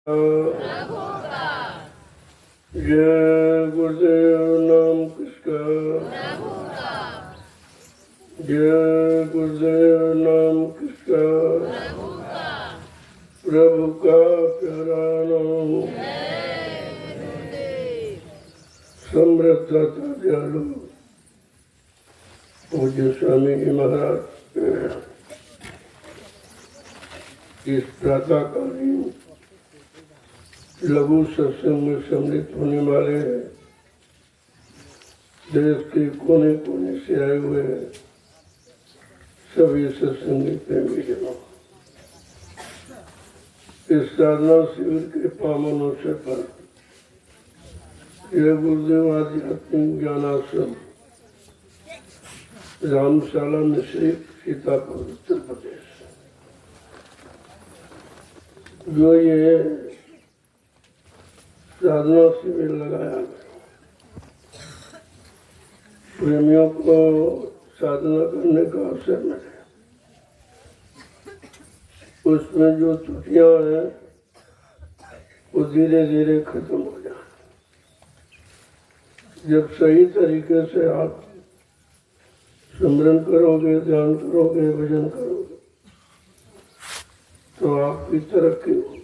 जय गुरुदेव नाम किसका, जय गुरुदेव नाम किसका, प्रभु का प्यारा नाम, समृद्धता दयालु पूज्य स्वामी जी महाराज इस प्रातःकालीन लघु सत्संग में सम्मिलित होने वाले देश के कोने कोने से आए हुए सभी सत्संगी प्रेमी जनों, इस साधना शिविर के पावन अवसर पर यह गुरुदेव आध्यात्मिक ज्ञानाश्रम रामशाला मिश्रित सीतापुर उत्तर प्रदेश, जो ये साधना शिविर लगाया गया, प्रेमियों को साधना करने का अवसर मिले, उसमें जो त्रुटियां हैं वो धीरे धीरे खत्म हो जाए। जब सही तरीके से आप स्मरण करोगे, ध्यान करोगे, भजन करोगे तो आपकी तरक्की होगी,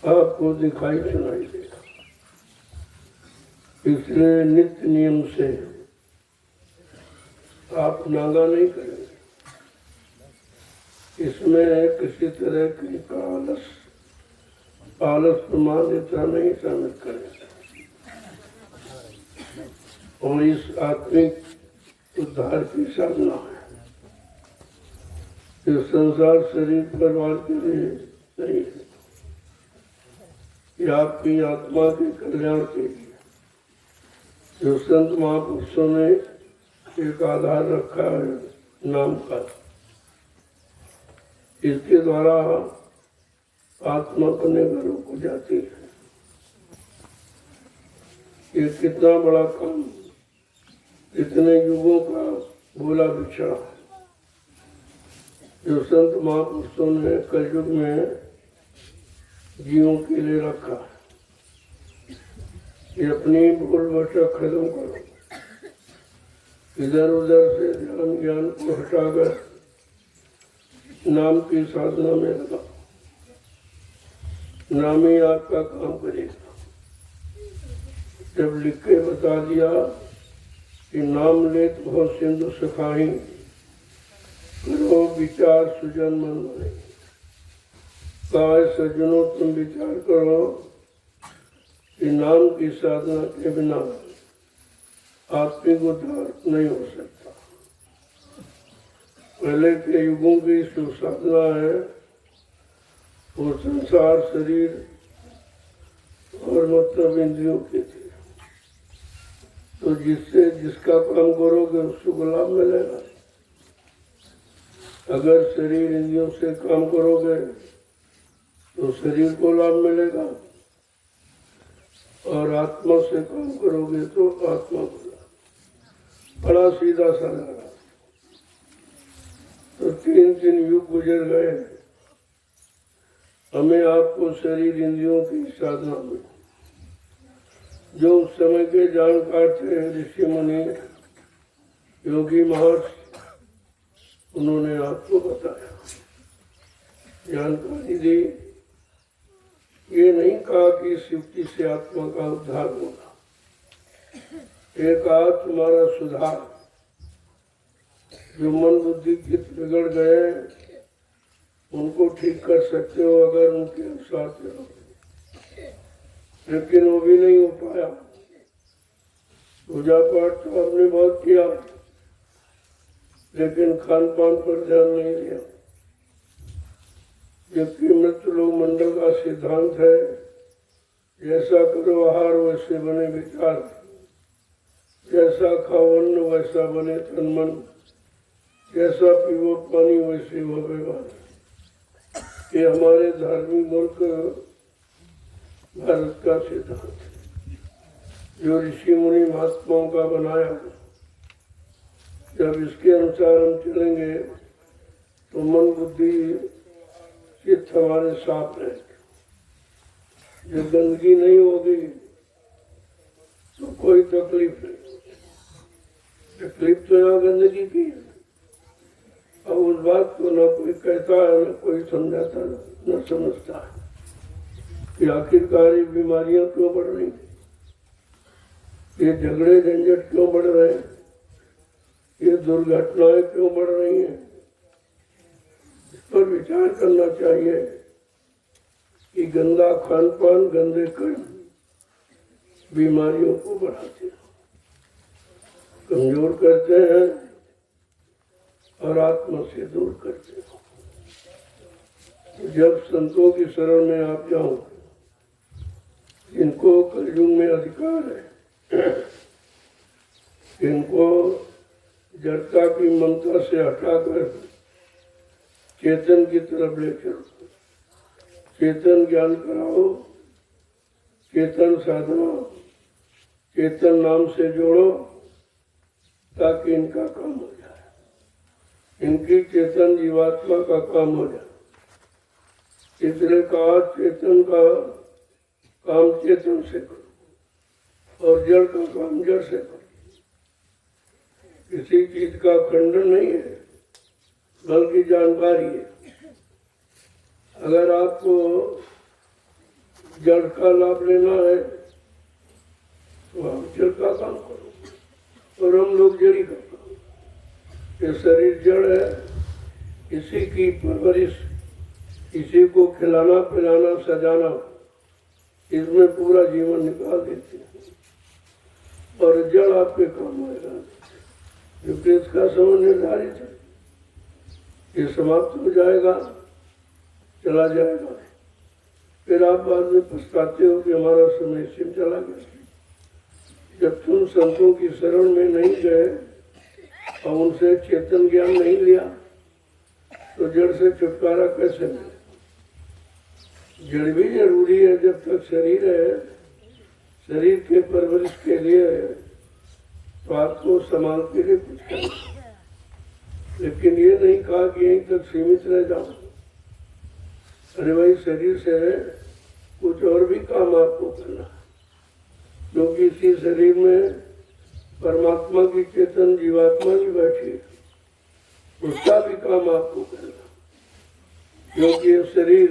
आपको दिखाई सुनाई देगा। इसलिए नित्य नियम से आप नागा नहीं करेंगे, इसमें किसी तरह की आलस प्रमादिता नहीं शामिल करेंगे। और इस आत्मिक उद्धार की साधना है, इस संसार शरीर परिवार के लिए नहीं है, ये आपकी आत्मा के कल्याण के लिए जो संत महापुरुषों ने एक आधार रखा है नाम का, इसके द्वारा आत्मा अपने घरों को जाती है। ये कितना बड़ा काम, इतने युगों का बोला बिछड़ा जो संत महापुरुषों ने कलयुग में जीवों के लिए रखा। ये अपनी भूल भटक खत्म करो, इधर उधर से ध्यान ज्ञान को हटाकर नाम की साधना में लगा, नाम ही आपका काम करेगा। जब लिख के बता दिया कि नाम ले तो बहुत सिंधु सखाही, करो विचार सुजन मन बने, काय सज्जनों तुम विचार करो कि नाम की साधना के बिना आत्मिक उद्धार नहीं हो सकता। पहले के युगों की जो साधना है वो संसार शरीर और मतलब इंद्रियों की थी, तो जिससे जिसका काम करोगे उसको लाभ मिलेगा। अगर शरीर इंद्रियों से काम करोगे तो शरीर को लाभ मिलेगा, और आत्मा से काम करोगे तो आत्मा को लाभ। बड़ा सीधा सा लगा। तो 3 युग गुजर गए, हमें आपको शरीर इंद्रियों की साधना में जो उस समय के जानकार थे ऋषि मुनि योगी महर्षि, उन्होंने आपको बताया, जानकारी दी। ये नहीं कहा कि इस युक्ति से आत्मा का उद्धार होगा, ये कहा तुम्हारा सुधार, जो मन बुद्धि चित्त बिगड़ गए उनको ठीक कर सकते हो अगर उनके अनुसार चलो, लेकिन वो भी नहीं हो पाया। पूजा पाठ तो आपने बहुत किया, लेकिन खान पान पर ध्यान नहीं दिया, जबकि मृत्यु लोक मंडल का सिद्धांत है जैसा करो आहार वैसे बने विचार, जैसा खाओ अन्न वैसा बने तन मन, जैसा पीवो पानी वैसे हो व्यवहार। ये हमारे धार्मिक मुल्क भारत का सिद्धांत है, जो ऋषि मुनि महात्माओं का बनाया। जब इसके अनुसार हम चलेंगे तो मन बुद्धि चित्त हमारे साफ रहेगा। जब गंदगी नहीं होगी तो कोई तकलीफ नहीं। तकलीफ तो यहाँ गंदगी की है। अब उस बात को न कोई कहता है, न कोई समझाता, न समझता है कि आखिरकार ये बीमारियां क्यों बढ़ रही हैं, ये झगड़े झंझट क्यों बढ़ रहे हैं, ये दुर्घटनाएं क्यों बढ़ रही हैं। इस पर विचार करना चाहिए कि गंदा खान पान, गंदे कर्म बीमारियों को बढ़ाते हैं, कमजोर करते हैं और आत्मा से दूर करते हैं। जब संतों की शरण में आप जाओ, जिनको कलयुग में अधिकार है, इनको जड़ता की ममता से हटाकर चेतन की तरफ ले चलो, चेतन ज्ञान कराओ, चेतन साधना, चेतन नाम से जोड़ो, ताकि इनका काम हो जाए, इनकी चेतन जीवात्मा का काम हो जाए। इसलिए कहा चेतन का काम चेतन से करो और जड़ का काम जड़ से करो। किसी चीज का खंडन नहीं है, बल्कि जानकारी है। अगर आपको जड़ का लाभ लेना है तो आप जड़ का काम करो और हम लोग जड़ी का काम। ये शरीर जड़ है, इसी की परवरिश, इसी को खिलाना पिलाना सजाना, इसमें पूरा जीवन निकाल देते हैं और जड़ आपके काम आएगा। क्योंकि इसका समय निर्धारित है, ये समाप्त हो जाएगा, चला जाएगा। फिर आप बाद में पछताते हो कि हमारा समय सिम चला गया। जब तुम संतों की शरण में नहीं गए और उनसे चेतन ज्ञान नहीं लिया तो जड़ से छुटकारा कैसे मिले। जड़ भी जरूरी है। जब तक शरीर है, शरीर के परवरिश के लिए तो आपको संभाल के लिए कुछ करना, लेकिन ये नहीं कहा कि यहीं तक सीमित रह जाओ। अरे भाई, शरीर से कुछ और भी काम आपको करना, क्योंकि इसी शरीर में परमात्मा की चेतन जीवात्मा भी बैठी है, उसका भी काम आपको करना। क्योंकि ये शरीर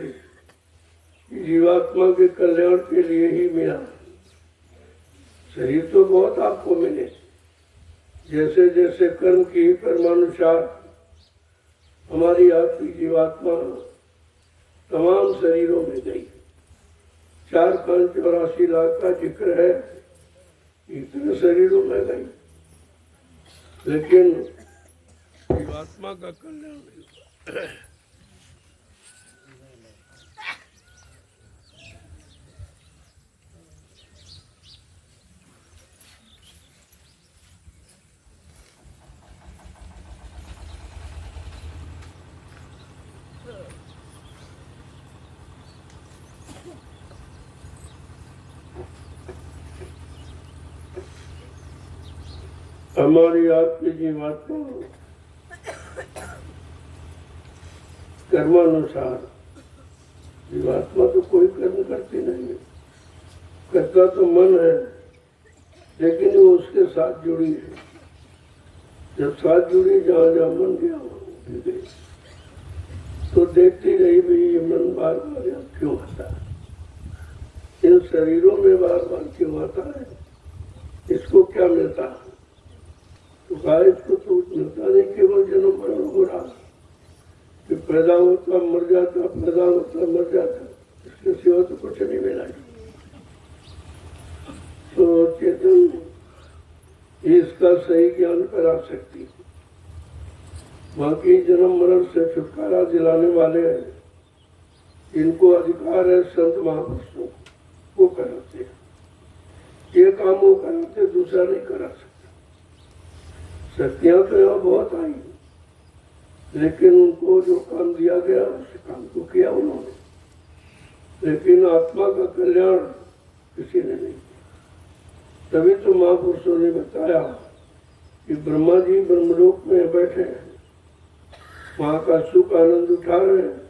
जीवात्मा के कल्याण के लिए ही मिला। शरीर तो बहुत आपको मिले, जैसे जैसे कर्म की कर्मानुसार हमारी आपकी जीवात्मा तमाम शरीरों में गई। 4,84 लाख का जिक्र है, इतने शरीरों में गई, लेकिन जीवात्मा का कल्याण नहीं हुआ। हमारी आपकी जीवात्मा कर्मानुसार, जीवात्मा तो कोई कर्म करती नहीं है, करता तो मन है, लेकिन वो उसके साथ जुड़ी है। जब साथ जुड़ी, जहाँ जहाँ मन गया तो देखती रही भाई ये मन बार बार यहाँ क्यों आता है, इन शरीरों में बार बार क्यों आता है, इसको क्या मिलता है। तो कहा इसको तो मिलता नहीं, केवल जन्म मरण हो रहा, कि पैदा होता मर जाता, पैदा होता मर जाता, इसके सिवा तो कुछ नहीं मिला। तो चेतन इसका सही ज्ञान करा सकती है। बाकी जन्म मरण से छुटकारा दिलाने वाले हैं, इनको अधिकार है संत महापुरुषों, वो कराते हैं। ये काम वो कराते, दूसरा नहीं करा सकता। शक्तियां तो यहाँ बहुत आई, लेकिन उनको जो काम दिया गया उस काम को किया उन्होंने, लेकिन आत्मा का कल्याण किसी ने नहीं किया। तभी तो महापुरुषों ने बताया कि ब्रह्मा जी ब्रह्मलोक में बैठे हैं, वहाँ का सुख आनंद उठा रहे हैं,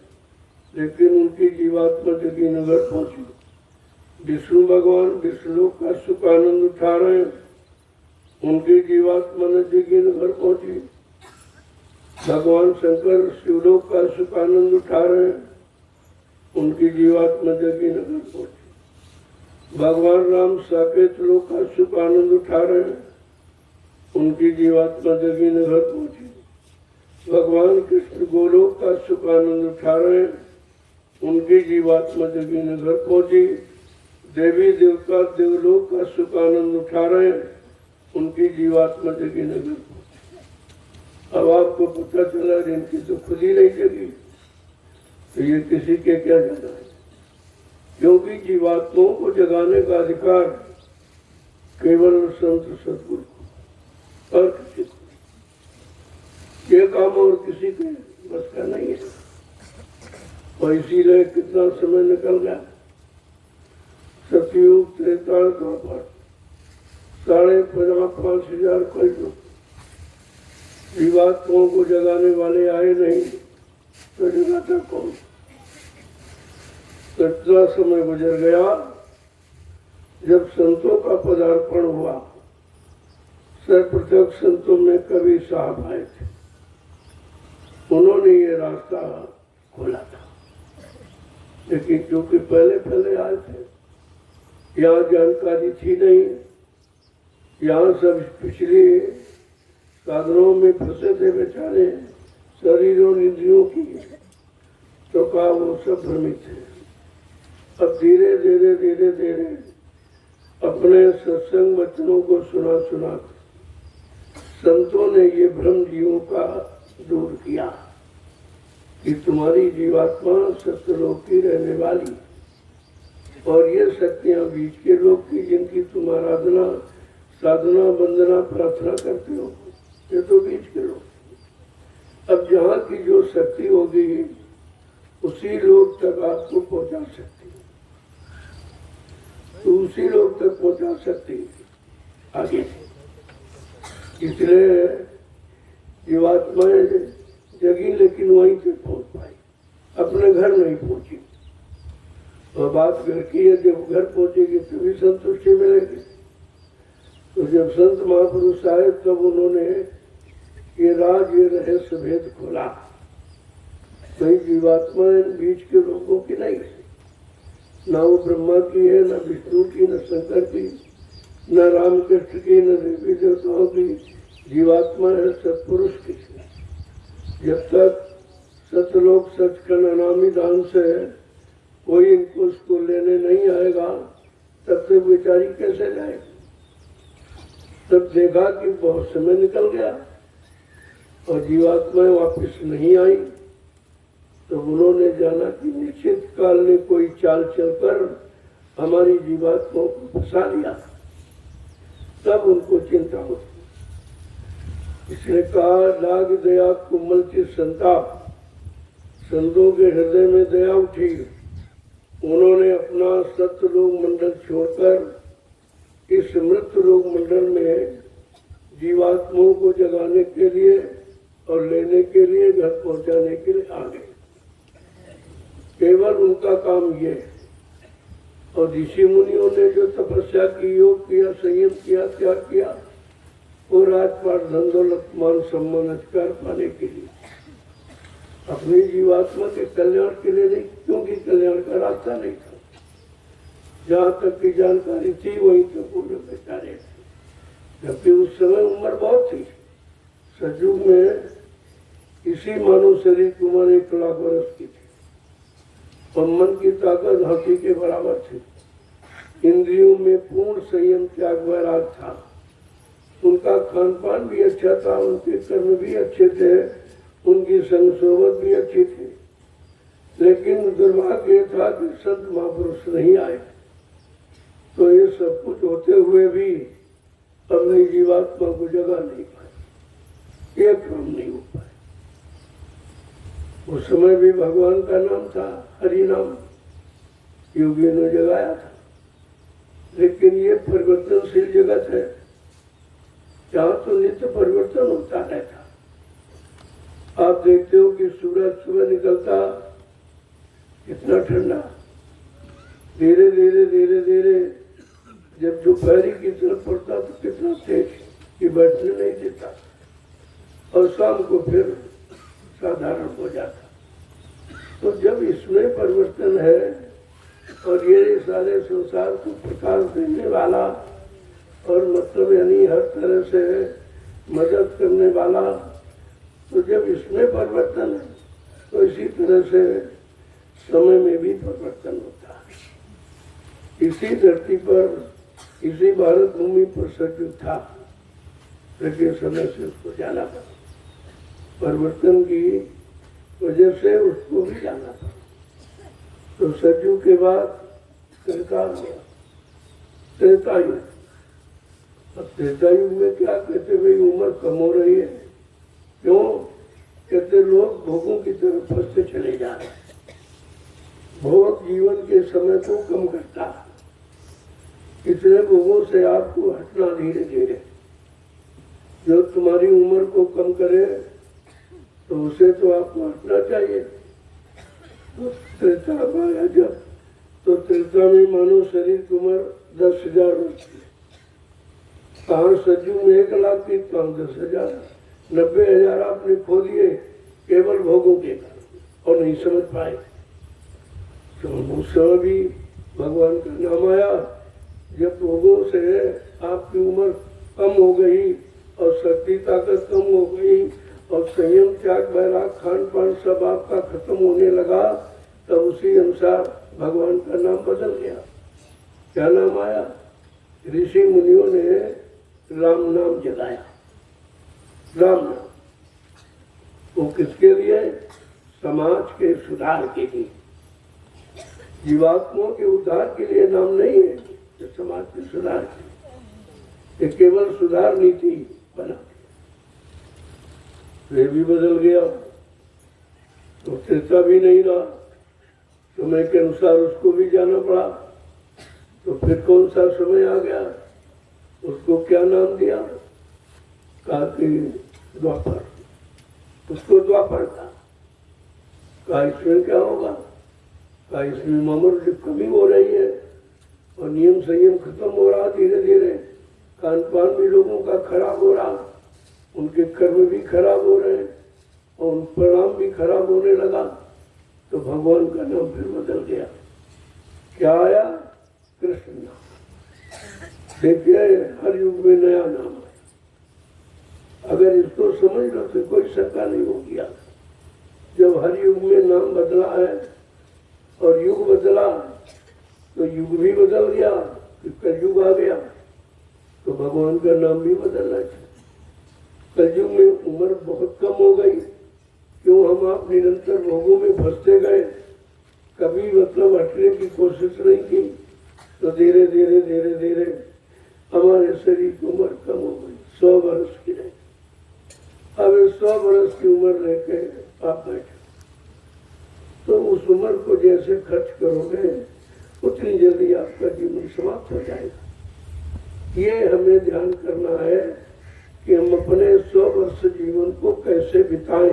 लेकिन उनकी जीवात्मा जगी नगर पहुंची। विष्णु भगवान विष्णुलोक का सुख आनंद उठा रहे हैं, उनकी जीवात्मा ने जगी नगर पहुंची। भगवान शंकर शिवलोक का सुख आनंद उठा रहे हैं, उनकी जीवात्मा जगी नगर पहुंची। भगवान राम साकेत लोक का सुख आनंद उठा रहे हैं, उनकी जीवात्मा जगी नगर पहुंची। भगवान कृष्ण गोलोक का सुख आनंद उठा रहे हैं, उनकी जीवात्मा जगी नगर पहुंची। देवी देवता देवलोक का सुख आनंद उठा रहे हैं, उनकी जीवात्मा जगी नगर पहुंची। अब आपको पता चला इनकी तो खुद ही नहीं जगी, तो ये किसी के क्या जाना है? क्योंकि जीवात्माओं को जगाने का अधिकार केवल संत सदगुरु को और किसी को, ये काम और किसी के बस का नहीं है। और इसीलिए कितना समय निकल गया, सतयुग त्रेता द्वापर 5,500 कलयुग, जीवात्माओं को जगाने वाले आए नहीं तो जगाता कौन? कितना समय गुजर गया जब संतों का पदार्पण हुआ। सर्वप्रथम संतों में कबीर साहब आए थे, उन्होंने ये रास्ता खोला था। लेकिन क्योंकि पहले पहले आए थे, यहाँ जानकारी थी नहीं, यहाँ सब पिछले साधनों में फंसे थे बेचारे, शरीर और इंद्रियों की, तो कहा वो सब भ्रमित है। अब धीरे धीरे धीरे धीरे अपने सत्संग वचनों को सुना सुना संतों ने ये भ्रम जीवों का दूर किया कि तुम्हारी जीवात्मा सत्यलोक की रहने वाली, और ये शक्तियां बीच के लोग की जिनकी तुम आराधना साधना वंदना प्रार्थना करते हो, ये तो बीच के लोग। अब जहाँ की जो शक्ति होगी उसी लोग तक आपको पहुंचा सकती है, तो उसी लोग तक पहुंचा सकती है आगे। इसलिए जीवात्माएं जगी लेकिन वहीं तक पहुंच पाई, अपने घर नहीं पहुंची। और बात घर की है, जब घर पहुंचेगी तभी संतुष्टि मिलेगी। तो जब संत महापुरुष आए तब उन्होंने ये राज ये रहस्य भेद खोला। कई जीवात्माएं बीच के लोगों की नहीं है, ना वो ब्रह्मा की है, न विष्णु की, न शंकर की, न रामकृष्ण की, न देवी देवताओं की। जीवात्मा है सत्पुरुष की। जब तक सतलोक सचखंड अनामी दान से कोई इनको उसको लेने नहीं आएगा, तब तक बेचारी कैसे जाएगी? तब देखा कि बहुत समय निकल गया और जीवात्माएं वापस नहीं आई, तो उन्होंने जाना कि निश्चित काल ने कोई चाल चलकर हमारी जीवात्माओं को फंसा लिया। तब उनको चिंता होती। इसने कहा लाग दया कुमल की संताप, संतों के हृदय में दया उठी। उन्होंने अपना सत्यलोक मंडल छोड़कर इस मृत लोक मंडल में जीवात्माओं को जगाने के लिए और लेने के लिए, घर पहुंचाने के लिए आ गए। केवल उनका काम ये। और ऋषि मुनियों ने जो तपस्या की, योग किया, संयम किया, त्याग किया, वो राजपाट धन दौलत मान सम्मान अधिकार पाने के लिए, अपनी जीवात्मा के कल्याण के लिए नहीं, क्योंकि कल्याण का रास्ता नहीं था। जहाँ तक की जानकारी थी वहीं तक वो लोग बेचारे थे। जबकि उस समय उम्र बहुत थी। सतयुग में इसी मानव शरीर की उम्र 1 लाख वर्ष की थी और मन की ताकत हाथी के बराबर थी। इंद्रियों में पूर्ण संयम त्याग वैराग था। उनका खान पान भी अच्छा था, उनके कर्म भी अच्छे थे, उनकी संग सोबत भी अच्छी थी। लेकिन दुर्भाग्य ये था कि संत महापुरुष नहीं आए, तो ये सब कुछ होते हुए भी अपनी जीवात्मा को जगा नहीं पाए, ये काम नहीं हो पाए। उस समय भी भगवान का नाम था, हरि नाम, योगियों ने जगाया था। लेकिन ये परिवर्तनशील जगत है, यहाँ तो नित्य परिवर्तन होता रहता। आप देखते हो कि सूरज सुबह निकलता कितना ठंडा। धीरे धीरे धीरे धीरे जब दोपहरी की तरफ पड़ता तो कितना तेज कि बैठने नहीं देता, और शाम को फिर साधारण हो जाता। तो जब इसमें परिवर्तन है और ये सारे संसार को प्रकाश देने वाला और मतलब यानी हर तरह से मदद करने वाला, तो जब इसमें परिवर्तन है तो इसी तरह से समय में भी परिवर्तन होता है। इसी धरती पर, इसी भारत भूमि पर सतयुग था, लेकिन समय से उसको जाना पड़ा। परिवर्तन की वजह से उसको भी जाना पड़ा। तो सतयुग के बाद त्रेता हुआ, त्रेता युग। अब त्रेता युग में क्या कहते, भाई उम्र कम हो रही है। क्यों? कहते लोग भोगों की तरफ फंसते चले जा रहे हैं। भोग जीवन के समय को कम करता है, इसलिए भोगों से आपको हटना धीरे धीरे। जो तुम्हारी उम्र को कम करे तो उसे तो आपको हटना चाहिए। तो त्रेता आया जब, तो त्रेता में मानो शरीर की उम्र 10,000 वर्ष की। कहाँ सतयुग में 1,00,000 की, कहाँ 10,000। 90,000 आपने खो दिए केवल भोगों के कारण और नहीं समझ पाए। तो उस समय भी भगवान का नाम आया जब भोगों से आपकी उम्र कम हो गई और शक्ति ताकत कम हो गई और संयम त्याग बैराग खान पान सब आपका खत्म होने लगा, तब उसी अनुसार भगवान का नाम बदल गया। क्या नाम आया? ऋषि मुनियों ने राम नाम जगाया। राम नाम वो किसके लिए? समाज के सुधार के लिए, जीवात्माओं के उद्धार के लिए नाम नहीं है, तो समाज के सुधार के लिए। ये केवल सुधार नीति बना, वे भी बदल गया। तो त्रेता भी नहीं रहा, समय के अनुसार उसको भी जाना पड़ा। तो फिर कौन सा समय आ गया, उसको क्या नाम दिया? कहा कि द्वापर। उसको द्वापर था। कहा इसमें क्या होगा? कहा इसमें उम्र की कमी हो रही है और नियम संयम खत्म हो रहा धीरे धीरे। खान पान भी लोगों का खराब हो रहा, उनके कर्म भी खराब हो रहे और उन परिणाम भी खराब होने लगा। तो भगवान का नाम फिर बदल गया। क्या आया? कृष्ण नाम। देखिए हर युग में नया नाम है। अगर इसको समझ लो तो कोई शंका नहीं होगी। जब हर युग में नाम बदला है और युग बदला तो युग भी बदल गया, कलयुग आ गया तो भगवान का नाम भी बदलना चाहिए। कलयुग में उम्र बहुत कम हो गई। क्यों? हम आप निरंतर भोगों में फंसते गए, कभी मतलब हटने की कोशिश नहीं की, तो धीरे धीरे धीरे धीरे हमारे शरीर की उम्र कम हो गई। 100 वर्ष की रही। अब 100 वर्ष की उम्र लेके आप बैठे, तो उस उम्र को जैसे खर्च करोगे उतनी जल्दी आपका जीवन समाप्त हो जाएगा। ये हमें ध्यान करना है कि हम अपने 100 वर्ष जीवन को कैसे बिताएं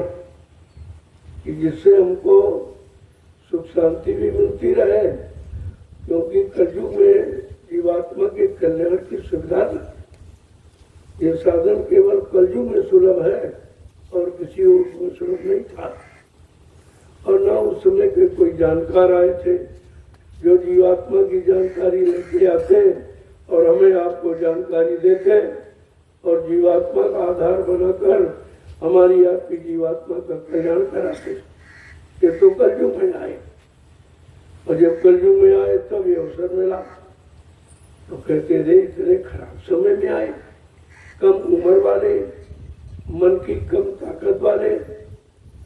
कि जिससे हमको सुख शांति भी मिलती रहे। क्योंकि कलयुग में जीवात्मा के कल्याण की सुविधा नहीं। ये साधन केवल कलयुग में सुलभ है और किसी और में सुलभ नहीं था। और न उस समय के कोई जानकार आए थे जो जीवात्मा की जानकारी लेके आते और हमें आपको जानकारी देते और जीवात्मा का आधार बनाकर हमारी आपकी जीवात्मा का कल्याण कराते। ये तो कलयुग में आए, और जब कलयुग में आए तब ये अवसर मिला। तो कहते थे इतने खराब समय में आए, कम उम्र वाले, मन की कम ताकत वाले,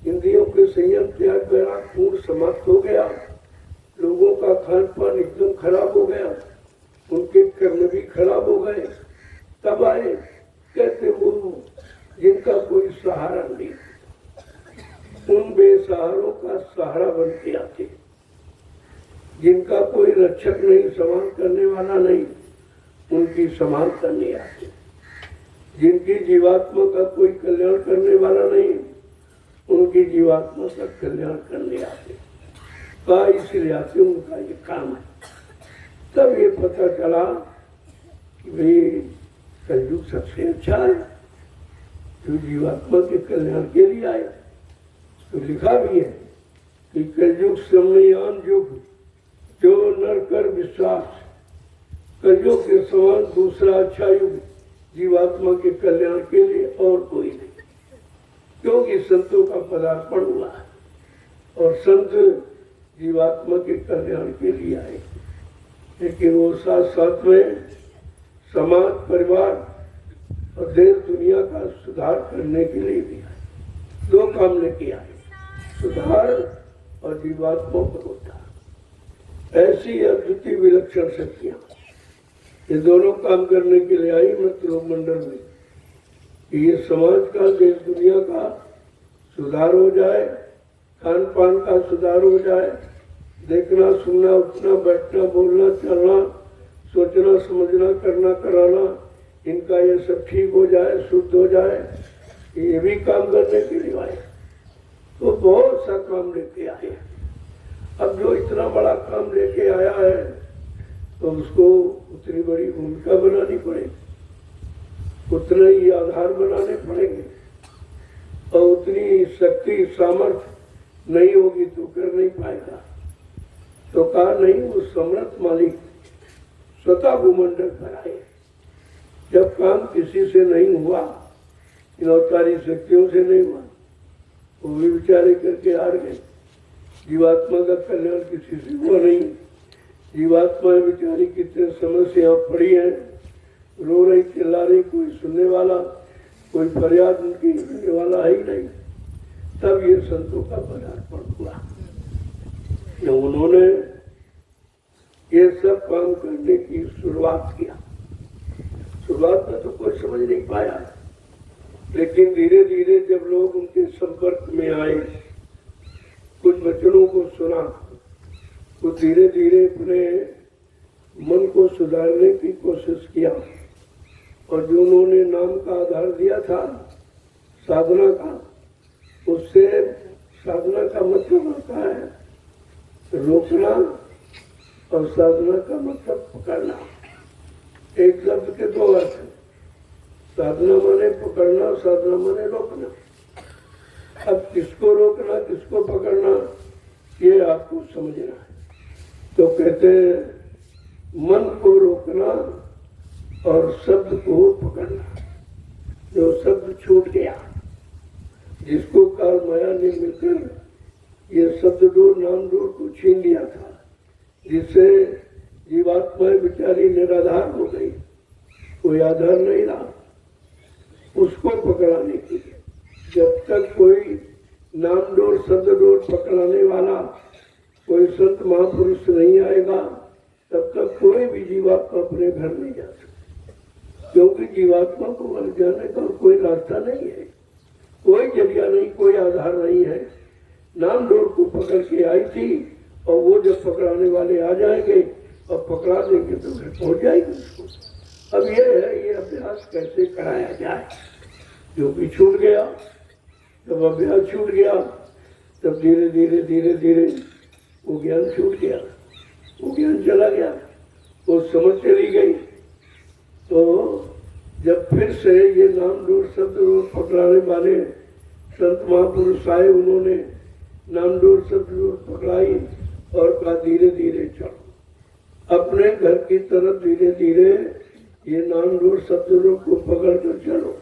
इंद्रियों के संयम त्याग वैराग पूर्ण समाप्त हो गया, लोगों का खान पान एकदम खराब हो गया, उनके कर्म भी खराब हो गए। तब आए। कहते वो जिनका कोई सहारा नहीं, उन बेसहारों का सहारा बन के आते। जिनका कोई रक्षक नहीं, संभाल करने वाला नहीं, उनकी संभाल करने आते। जिनकी जीवात्मा का कोई कल्याण करने वाला नहीं, उनकी जीवात्मा का कल्याण करने आते। का इसलिए आते उनका ये काम है। तब ये पता चला कि भाई कलयुग सबसे अच्छा है, जो जीवात्मा के कल्याण के लिए आए। तो लिखा भी है कि कलयुग समयान युग जो नर कर विश्वास, कलयुग के समान दूसरा अच्छा युग जीवात्मा के कल्याण के लिए और कोई नहीं, क्योंकि संतों का पदार्पण हुआ है और संत जीवात्मा के कल्याण के लिए आए। लेकिन वो साथ साथ में समाज, परिवार और देश दुनिया का सुधार करने के लिए भी आए। दो काम लेके आए, सुधार और जीवात्मा पर उद्धार। ऐसी अद्वितीय विलक्षण शक्तियां ये दोनों काम करने के लिए आई मत मंडल में, कि ये समाज का, देश दुनिया का सुधार हो जाए, खान पान का सुधार हो जाए, देखना, सुनना, उठना, बैठना, बोलना, चलना, सोचना, समझना, करना, कराना, इनका ये सब ठीक हो जाए, शुद्ध हो जाए। ये भी काम करने के लिए आए। तो बहुत सा काम लेके आए। अब जो इतना बड़ा काम लेके आया है तो उसको उतनी बड़ी भूमिका बनानी पड़ेगी, उतने ही आधार बनाने पड़ेंगे, और उतनी शक्ति सामर्थ्य नहीं होगी तो कर नहीं पाएगा। तो कहा नहीं, वो समर्थ मालिक स्वतः भूमंडल कराए। जब काम किसी से नहीं हुआ, इन अवतारी शक्तियों से नहीं हुआ, वो भी विचारे करके हार गए। जीवात्मा का कल्याण किसी से हुआ नहीं। जीवात्मा बेचारी कितने समस्या पड़ी है, रो रही, चिल्ला रही, कोई सुनने वाला, कोई फरियाद उनकी सुनने वाला है ही नहीं। तब ये संतों का पदार्पण हुआ, जो उन्होंने ये सब काम करने की शुरुआत किया। शुरुआत में तो कोई समझ नहीं पाया, लेकिन धीरे धीरे जब लोग उनके संपर्क में आए, कुछ वचनों को सुना, तो धीरे धीरे अपने मन को सुधारने की कोशिश किया। और जो उन्होंने नाम का आधार दिया था साधना का, उससे साधना का मतलब होता है रोकना और साधना का मतलब पकड़ना। एक शब्द के दो अर्थ हैं, साधना माने पकड़ना, साधना माने रोकना। अब किसको रोकना, किसको पकड़ना, ये आपको समझना है। तो कहते हैं मन को रोकना और शब्द को पकड़ना। जो शब्द छूट गया, जिसको काल माया ने मिलकर ये शब्द डोर, नाम डोर को छीन लिया था, जिससे जीवात्मा बेचारी निराधार हो गई, कोई आधार नहीं रहा, उसको पकड़ाने के लिए जब तक कोई नाम डोर, शब्द डोर पकड़ाने वाला कोई संत महापुरुष नहीं आएगा, तब तक कोई भी जीवात्मा अपने घर नहीं जा सकता। क्योंकि जीवात्मा को मर जाने का कोई रास्ता नहीं है, कोई जरिया नहीं, कोई आधार नहीं है। नाम डोर को पकड़ के आई थी, और वो जब पकड़ाने वाले आ जाएंगे और पकड़ा देंगे तो घर पहुंच जाएगी उसको। अब ये है, ये अभ्यास कैसे कराया जाए। जो भी छूट गया, जब अभ्यास छूट गया, तब धीरे धीरे धीरे धीरे वो ज्ञान छूट गया, वो ज्ञान चला गया, वो समझ चली गई। तो जब फिर से ये नाम डोर, शब्द डोर पकड़ाने वाले संत महापुरुष आए, उन्होंने नाम डोर, शब्द डोर पकड़ाई और कहा धीरे धीरे चलो अपने घर की तरफ, धीरे धीरे ये नाम डोर, शब्द डोर को पकड़ कर चलो।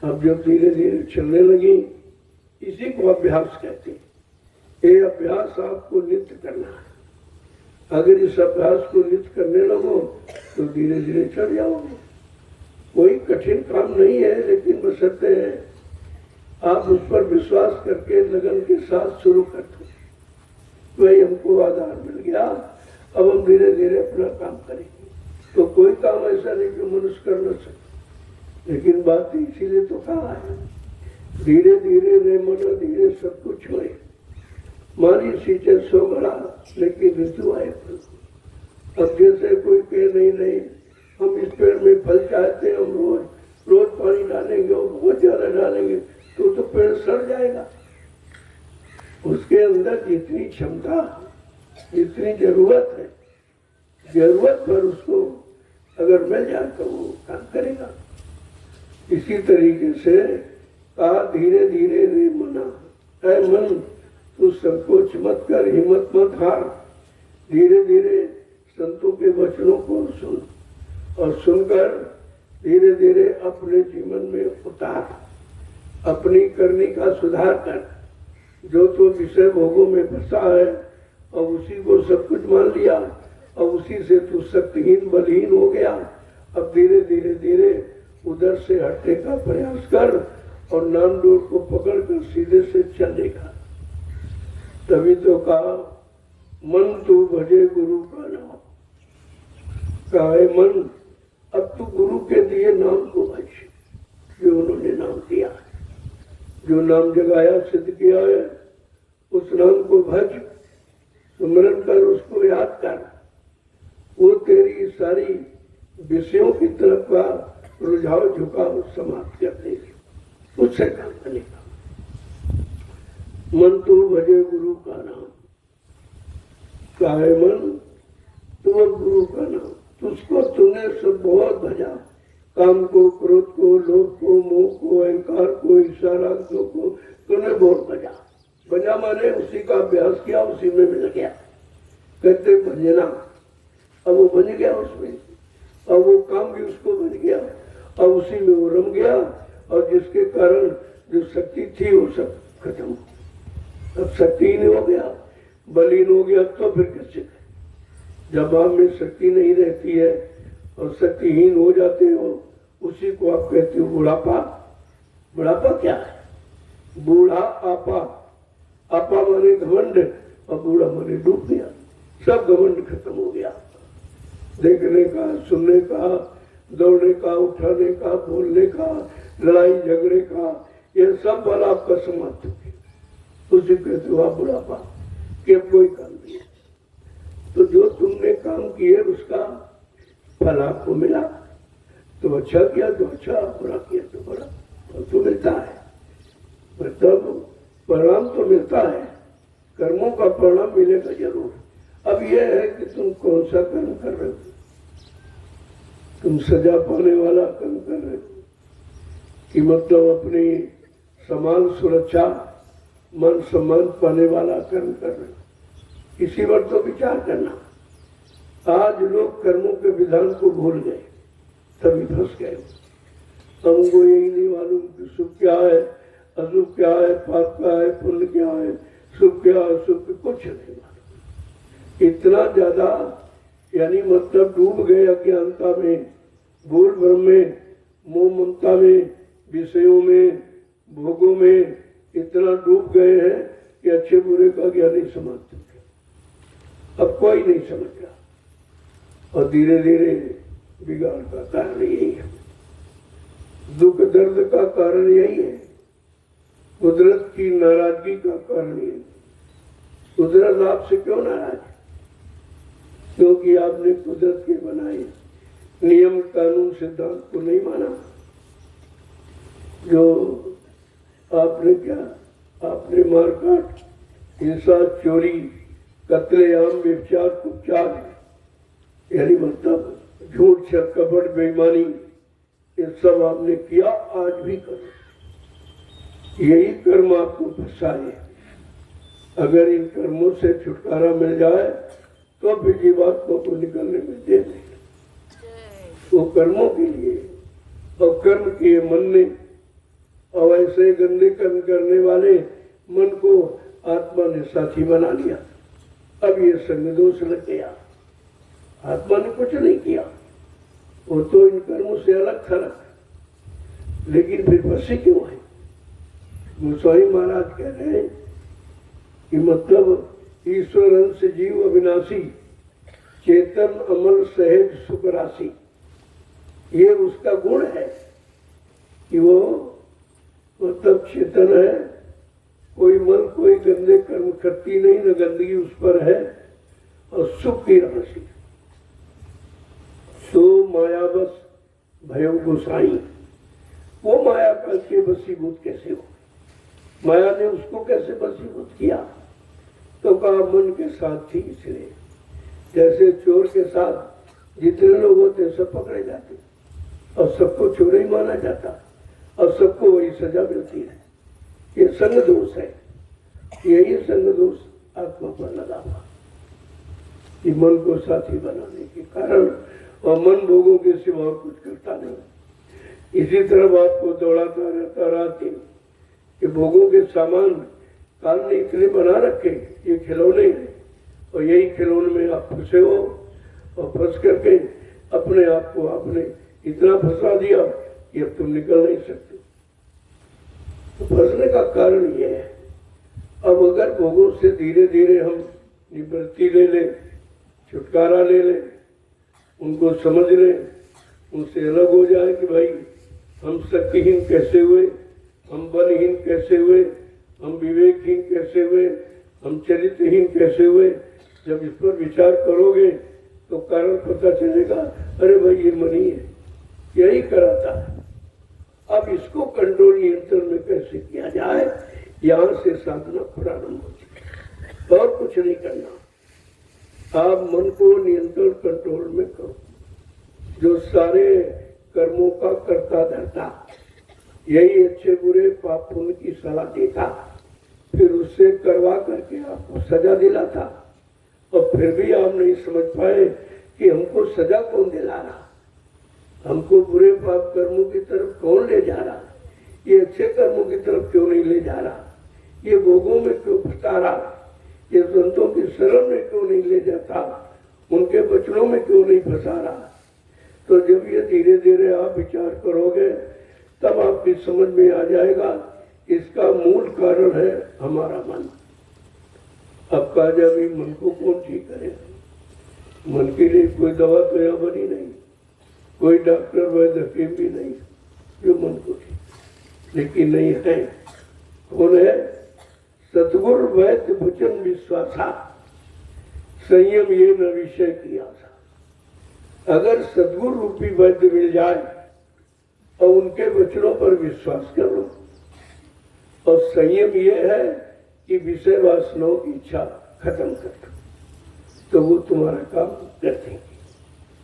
अब जब धीरे धीरे चलने लगी, इसी को अभ्यास कहते हैं। ये अभ्यास आपको नित्य करना है। अगर इस अभ्यास को नित्य करने लगो तो धीरे धीरे चढ़ जाओगे। कोई कठिन काम नहीं है, लेकिन बशर्ते है आप उस पर विश्वास करके लगन के साथ शुरू कर दो। वही हमको आधार मिल गया, अब हम धीरे धीरे अपना काम करेंगे। तो कोई काम ऐसा नहीं जो मनुष्य कर न सके, लेकिन बात इसीलिए तो कहा है धीरे धीरे रे मन धीरे सब कुछ होए, मानी सींचे सो बड़ा लेकिन ऋतु आए। अब जैसे कोई पेड़ नहीं, हम इस पेड़ में फल चाहते हैं, हम रोज पानी डालेंगे और बहुत ज्यादा डालेंगे तो पेड़ सड़ जाएगा। उसके उसके अंदर जितनी क्षमता, जितनी जरूरत है, जरूरत पर उसको अगर मिल जाए तो वो काम करेगा। इसी तरीके से कहा धीरे धीरे रे मना, ऐ मन तू संकोच मत कर, हिम्मत मत हार, धीरे धीरे संतों के वचनों को सुन और सुनकर धीरे धीरे अपने जीवन में उतार, अपनी करनी का सुधार कर। जो तो विषय भोगों में फंसा है और उसी को सब कुछ मान लिया और उसी से तू शक्तिहीन बलहीन हो गया। अब धीरे धीरे धीरे उधर से हटने का प्रयास कर और नाम डोर को पकड़ कर सीधे से चलने का। तभी तो कहा मन तू भजे गुरु का नाम, कहा है मन अब तू गुरु के दिए नाम को भज, जो उन्होंने नाम दिया, जो नाम जगाया सिद्ध किया है, उस नाम को भज, सुमरन कर, उसको याद कर। वो तेरी सारी विषयों की तरफ का रुझाव झुकाव समाप्त कर देगी, उससे काम करने का। मन तू भजे गुरु का नाम, क्या है मन तू गुरु का नाम, तुझको तूने सब बहुत भजा, काम को, क्रोध को, लोभ को, मोह को, अहंकार को, ईर्ष्या राग को तूने बहुत भजा। भजा माने उसी का अभ्यास किया, उसी में मिल गया, कहते भजना। अब वो बन गया उसमें, अब वो काम भी उसको बन गया, अब उसी में वो रम गया और जिसके कारण जो शक्ति थी वो सब खत्म। अब शक्तिहीन हो गया, बलहीन हो गया, तो फिर कैसे? जब आप में शक्ति नहीं रहती है और शक्तिहीन हो जाते हो, उसी को आप कहते हो बुढ़ापा। बुढ़ापा क्या है? बूढ़ा आपा, आपा माने घमंड और बूढ़ा माने डूब गया, सब घमंड खत्म हो गया। देखने का, सुनने का, दौड़ने का, उठाने का, बोलने का, लड़ाई झगड़े का, ये सब बल आपका समाप्त हो गया। उसी कहते हो आप बुढ़ापा, कि अब कोई काम नहीं। तो जो तुमने काम किए उसका फल आपको मिला, तो अच्छा किया तो अच्छा, बुरा किया तो बुरा, फल तो मिलता है। मतलब परिणाम तो मिलता है, कर्मों का परिणाम मिलेगा जरूर। अब यह है कि तुम कौन सा कर्म कर रहे हो। तुम सजा पाने वाला कर्म कर रहे हो कि मतलब अपनी समान सुरक्षा, मन सम्मान पाने वाला कर्म कर रहे हो। इसी पर तो विचार करना। आज लोग कर्मों के विधान को भूल गए, तभी फंस गए। हमको यही नहीं मालूम कि शुभ क्या है, अशुभ क्या है, पाप क्या है, पुण्य क्या है, शुभ क्या है, अशुभ कुछ नहीं मालूम। इतना ज्यादा यानी मतलब डूब गए अज्ञानता में, भूल भ्रम में, मोह ममता में, विषयों में, भोगों में इतना डूब गए हैं कि अच्छे बुरे का ज्ञान नहीं समझ चुके। अब कोई नहीं समझ रहा और धीरे धीरे बिगाड़ का कारण यही है, दुख दर्द का कारण यही है, कुदरत की नाराजगी का कारण यही। कुदरत आपसे क्यों नाराज है? क्योंकि आपने कुदरत के बनाए नियम कानून सिद्धांत को नहीं माना। जो आपने क्या, आपने मारकाट, हिंसा, चोरी, कत्लेआम, व्यभिचार, कुचार, यानी मतलब झूठ, छल, कपट, बेईमानी, ये सब आपने किया, आज भी करो। यही कर्म आपको फंसाए। अगर इन कर्मों से छुटकारा मिल जाए तो फिर जीवात्मा को निकलने में देर नहीं। वो कर्मों के लिए और कर्म किए मन ने, और ऐसे गंदे कर्म करने वाले मन को आत्मा ने साथी बना लिया। अब ये संग दोष लग गया। आत्मा ने कुछ नहीं किया, वो तो इन कर्मों से अलग थलग, लेकिन फिर फंसे क्यों है? गोस्वामी महाराज कह रहे हैं कि मतलब ईश्वर अंश जीव अविनाशी, चेतन अमल सहज सुख राशि। ये उसका गुण है कि वो मतलब चेतन है, कोई मन कोई गंदे कर्म करती नहीं, न गंदगी उस पर है, और सुख की राशि। सो मायावश भयो गोसाई, वो माया का के वशीभूत कैसे हो? माया ने उसको कैसे वशीभूत किया? तो कहा मन के साथ थी इसलिए। जैसे चोर के साथ जितने लोग होते सब पकड़े जाते और सबको चोर ही माना जाता और सबको वही सजा मिलती है। ये संग दोष है, यही संग दोष आत्मा पर लगा हुआ कि मन को साथी बनाने के कारण, और मन भोगों के सिवा और कुछ करता नहीं। इसी तरह आपको दौड़ाता रहता रात दिन कि भोगों के सामान काल ने इतने बना रखे, ये खिलौने हैं और यही खिलौने में आप फंसे हो और फंस करके अपने आप को आपने इतना फंसा दिया कि अब तुम निकल नहीं सकते। तो फंसने का कारण ये है। अब अगर भोगों से धीरे धीरे हम निवृत्ति ले लें, छुटकारा ले लें, उनको समझ लें, उनसे अलग हो जाए कि भाई हम शक्तिहीन कैसे हुए, हम बलहीन कैसे हुए, हम विवेकहीन कैसे हुए, हम चरित्रहीन कैसे हुए। जब इस पर विचार करोगे तो कारण पता चलेगा, अरे भाई ये मन ही है, यही कराता है। अब इसको कंट्रोल नियंत्रण में कैसे किया जाए, यहाँ से साधना प्रारंभ होती है और कुछ नहीं करना। आप मन को नियंत्रण कंट्रोल में करो। जो सारे कर्मों का करता धरता, यही अच्छे बुरे पाप पुण्य की सलाह देता, फिर उससे करवा करके आपको सजा दिलाता, और फिर भी आप नहीं समझ पाए कि हमको सजा कौन दिला रहा, हमको बुरे पाप कर्मों की तरफ कौन ले जा रहा, ये अच्छे कर्मों की तरफ क्यों नहीं ले जा रहा, ये भोगों में क्यों फंसा रहा, ये संतों की शरण में क्यों नहीं ले जाता, उनके वचनों में क्यों नहीं फंसा रहा। तो जब ये धीरे धीरे आप विचार करोगे तब आपकी समझ में आ जाएगा इसका मूल कारण है हमारा मन। अब कहा जाए मन को कौन ठीक करेगा, मन के लिए कोई दवा तो यहाँ बनी नहीं, कोई डॉक्टर वैद्य हकीम भी नहीं जो मन को ठीक, लेकिन नहीं है। कौन है? सतगुरु वैद्य वचन विश्वासा, संयम ये न विषय की आशा। अगर सदगुरु रूपी वैद्य मिल जाए और उनके वचनों पर विश्वास कर लो, और संयम ये है कि विषय वासनाओं की इच्छा खत्म कर दो, तो वो तुम्हारा काम कर देंगे।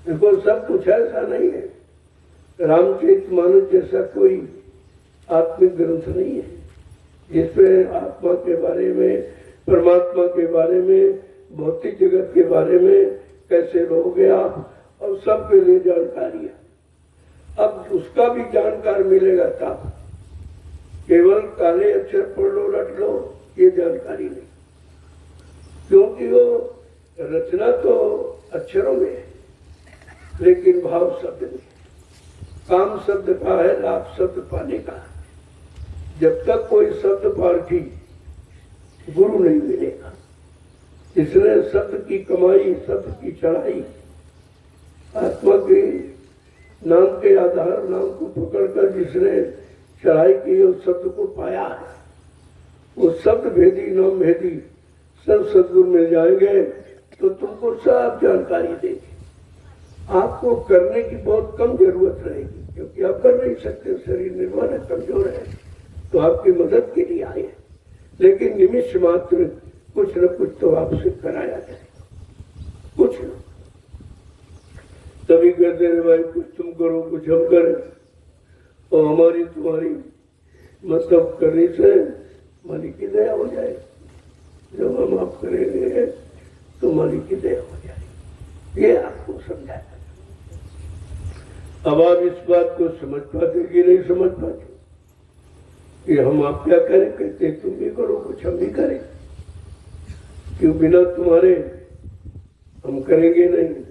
देखो सब कुछ ऐसा नहीं है, रामचरितमानस जैसा कोई आत्मिक ग्रंथ नहीं है जिसमें आत्मा के बारे में, परमात्मा के बारे में, भौतिक जगत के बारे में कैसे रहोगे आप, और सबके लिए जानकारी है। अब उसका भी जानकार मिलेगा तब, केवल काले अक्षर पढ़ लो रट लो ये जानकारी नहीं, क्योंकि वो रचना तो अक्षरों में है लेकिन भाव शब्द में। काम शब्द का है, लाभ शब्द पाने का। जब तक कोई शब्द पाठी गुरु नहीं मिलेगा, इसने शब्द की कमाई, शब्द की चढ़ाई, आत्मा के नाम के आधार नाम को पकड़कर जिसने चढ़ाई की उस शब्द को पाया है, वो शब्द भेदी नाम भेदी सब सदगुरु मिल जाएंगे तो तुमको सब जानकारी देगी। आपको करने की बहुत कम जरूरत रहेगी, क्योंकि आप कर नहीं सकते, शरीर निर्बल है, कमजोर है, तो आपकी मदद के लिए आए। लेकिन निमिष मात्र कुछ न कुछ तो आपसे कराया जाए, कुछ न। तभी कहते हैं भाई कुछ तुम करो कुछ हम करें, और हमारी तुम्हारी मतलब करने से मालिक की दया हो जाए। जब हम आप करेंगे तो मालिक की दया हो जाए, ये आपको समझाया। अब आप इस बात को समझ पाते कि नहीं समझ पाते कि हम आप क्या करें, कहते तुम भी करो कुछ हम भी करें, क्यों बिना तुम्हारे हम करेंगे नहीं,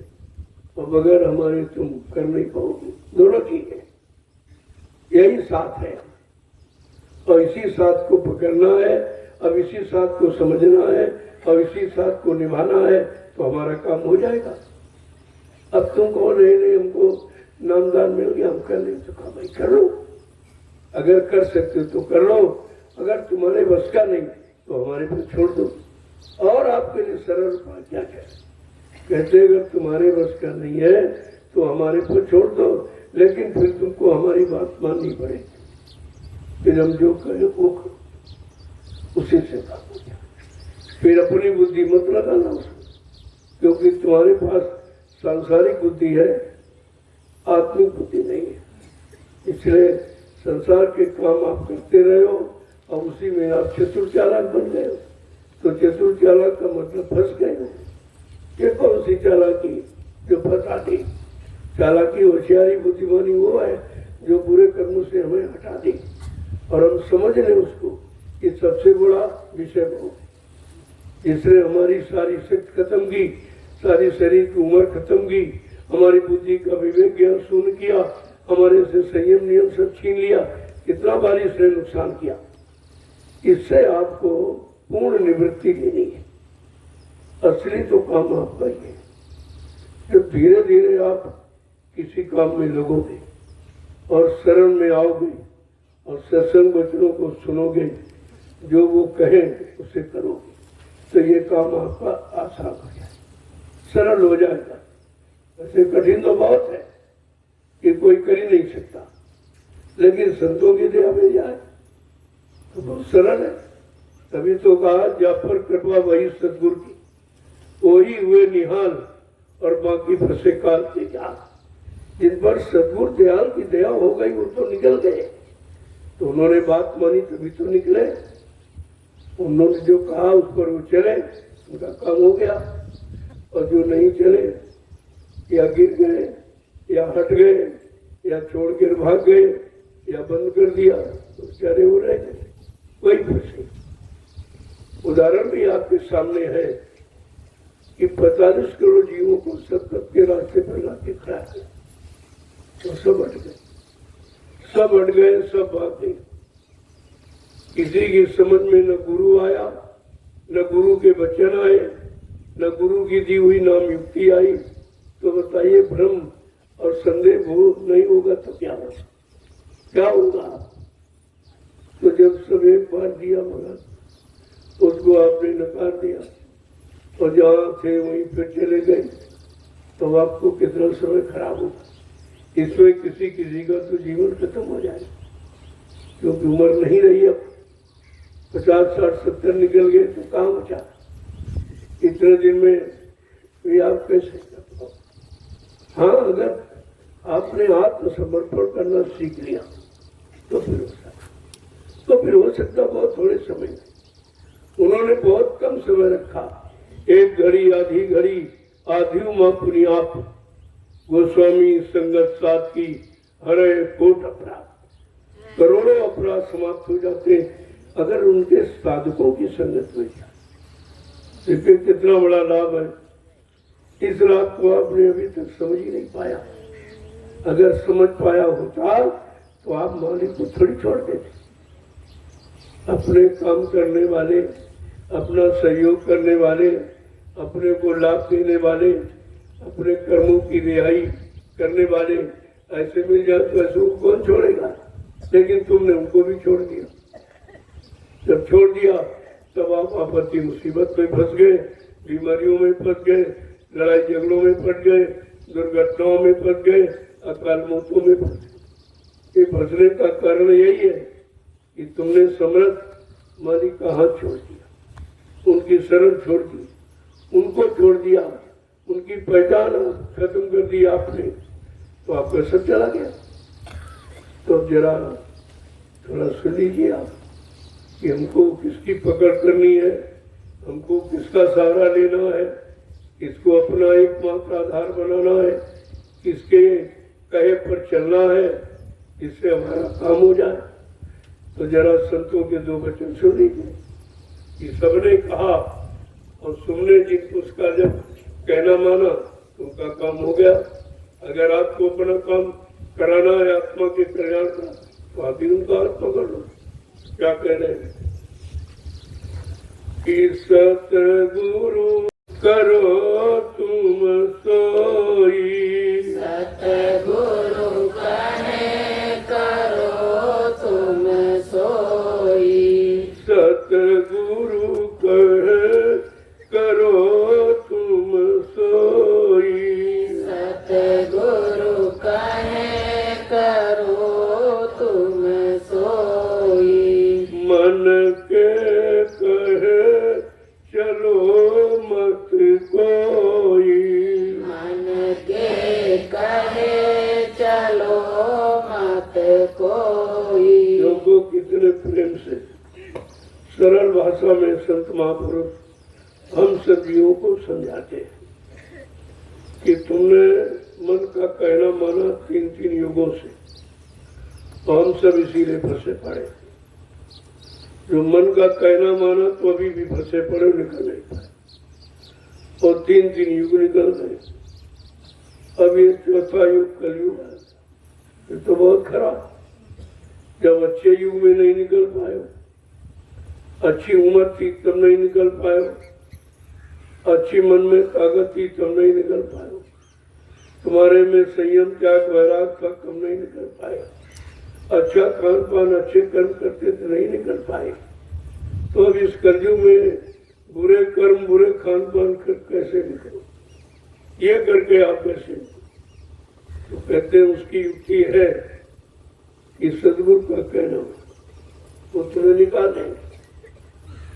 और बगैर हमारे तुम कर नहीं पाओगे। दोनों चीजें, यही साथ है, और इसी साथ को पकड़ना है, अब इसी साथ को समझना है, और इसी साथ को निभाना है, तो हमारा काम हो जाएगा। अब तुम कहो नहीं हमको नामदान मिल गया हम कर नहीं, तो कहा भाई कर लो, अगर कर सकते हो तो कर लो, अगर तुम्हारे बस का नहीं तो हमारे पे छोड़ दो। और आपके लिए सरल उपाय क्या कहते हैं, अगर तुम्हारे बस का नहीं है तो हमारे पे छोड़ दो, लेकिन फिर तुमको हमारी बात माननी पड़ेगी, फिर हम जो कहें वो करो, उसी से काम हो जाए। फिर अपनी बुद्धि मत लगाना उसमें, क्योंकि तुम्हारे पास सांसारिक बुद्धि है, आत्मिक बुद्धि नहीं है। इसलिए संसार के काम आप करते रहे हो और उसी में आप चतुर चालाक बन गए हो। तो चतुर चालाक का मतलब फंस गए हो। ये कौन सी चालाकी जो फंसा दी? चालाकी, होशियारी, बुद्धिमानी वो है जो बुरे कर्मों से हमें हटा दी और हम समझ लें उसको। ये सबसे बड़ा विषय हो, जिसने हमारी सारी शक्ति खत्म की, सारी शरीर की उम्र खत्म की, हमारी बुद्धि का विवेक ज्ञान शून्य किया, हमारे से संयम नियम सब छीन लिया। कितना बार इसने नुकसान किया। इससे आपको पूर्ण निवृत्ति लेनी है। असली तो काम आपका ही है। जब धीरे धीरे आप किसी काम में लगोगे और शरण में आओगे और सत्संग वचनों को सुनोगे, जो वो कहें उसे करोगे, तो ये काम आपका आसान हो जाए, सरल हो जाएगा। ऐसे कठिन तो बहुत है कि कोई कर ही नहीं सकता, लेकिन संतों की दया मिल जाए तो बहुत सरल है। तभी तो कहा जाफर कृपा वही सतगुरु की, वही हुए निहाल और बाकी फंसे काल के जाल। जिन पर सतगुरु दयाल की दया हो गई वो तो निकल गए। तो उन्होंने बात मानी तभी तो निकले। उन्होंने जो कहा उस पर वो चले, उनका काम हो गया। और जो नहीं चले, या गिर गए, या हट गए, या छोड़ कर भाग गए, या बंद कर दिया, तो बेचारे वो रह गए, वही फंसे। उदाहरण भी आपके सामने है कि 45 करोड़ जीवों को सतत के रास्ते पर लाके खड़ा है, तो सब हट गए, सब हट गए, सब भाग गए। किसी की समझ में न गुरु आया, न गुरु के वचन आए, न गुरु की दी हुई नाम युक्ति आई। तो बताइए, भ्रम और संदेह नहीं होगा तो क्या होगा? क्या होगा? तो जब सब एक बार दिया मगर उसको आपने नकार दिया और जहाँ थे वहीं फिर चले गए, तो आपको कितना समय खराब होगा। इसमें किसी किसी का तो जीवन खत्म हो जाए, क्योंकि उम्र नहीं रही। अब 50, 60, 70 निकल गए तो कहाँ बचा? इतने दिन में भी आप कैसे कर पाओ? हाँ, अगर आपने आत्मसमर्पण करना सीख लिया तो फिर हो सकता बहुत थोड़े समय में। उन्होंने बहुत कम समय रखा, एक घड़ी आधी घड़ी आधी माँ पुनि आप। गोस्वामी संगत साथ की हरे कोट अपराध, करोड़ों अपराध समाप्त हो जाते अगर उनके साधकों की संगत में जाए। इससे कितना बड़ा लाभ है। इस लाभ को आपने अभी तक समझ ही नहीं पाया। अगर समझ पाया होता तो आप मालिक को थोड़ी छोड़ देते। अपने काम करने वाले, अपना सहयोग करने वाले, अपने को लाभ देने वाले, अपने कर्मों की रिहाई करने वाले ऐसे मिल जाए तो ऐसे कौन छोड़ेगा? लेकिन तुमने उनको भी छोड़ दिया। जब छोड़ दिया तब आप आपत्ति मुसीबत में फंस गए, बीमारियों में फंस गए, लड़ाई झगड़ों में फंस गए, दुर्घटनाओं में फंस गए, अकाल मौतों में फंस गए। ये फंसने का कारण यही है कि तुमने समर्थ मालिक का हाथ छोड़ दिया, उनकी शरण छोड़ दी, उनको छोड़ दिया, उनकी पहचान खत्म कर दी आपने, तो आपका सब चला गया। तो जरा थोड़ा सुन लीजिए आप कि हमको किसकी पकड़ करनी है, हमको किसका सहारा लेना है, किसको अपना एकमात्र आधार बनाना है, किसके कहे पर चलना है, जिससे हमारा काम हो जाए। तो जरा संतों के दो वचन सुन लीजिए कि सबने कहा और तुमने जिनको उसका जब कहना माना तो उनका काम हो गया। अगर आपको अपना काम कराना है आत्मा के कल्याण का, तो आप भी उनका हाथ पकड़ लो। क्या कह रहे हैं कि सतगुरु करो तुम सोई, सतगुरु कहे करो तुम सोई, सतगुरु कहे करो तुम सोई, सतगुरु कहे करो तुम सोई, मन के कहे चलो मत कोई, मन के कहे चलो मत कोई। लोगों कितने प्रेम से सरल भाषा में संत महापुरुष हम सब जीवों को समझाते हैं कि तुमने मन का कहना माना 3 युगों से, तो हम सब इसीलिए फंसे पड़े। जो मन का कहना माना तो अभी भी फंसे पड़े, निकल नहीं पाए, और 3 युग निकल गए। अब ये 4था युग कलयुग है, ये तो बहुत खराब। जब अच्छे युग में नहीं निकल पाए, अच्छी उम्र थी तब नहीं निकल पाए, अच्छी मन में ताकत थी तब नहीं निकल पाए, तुम्हारे में संयम त्याग वैराग था कब नहीं निकल पाए, अच्छा खान पान अच्छे कर्म करते थे नहीं निकल पाए। तो अब इस कलयुग में बुरे कर्म बुरे खान पान कर कैसे निकलो, ये करके आप कैसे तो कहते हैं उसकी युक्ति है कि सदगुरु का कहना वो तुम्हें निकालेंगे,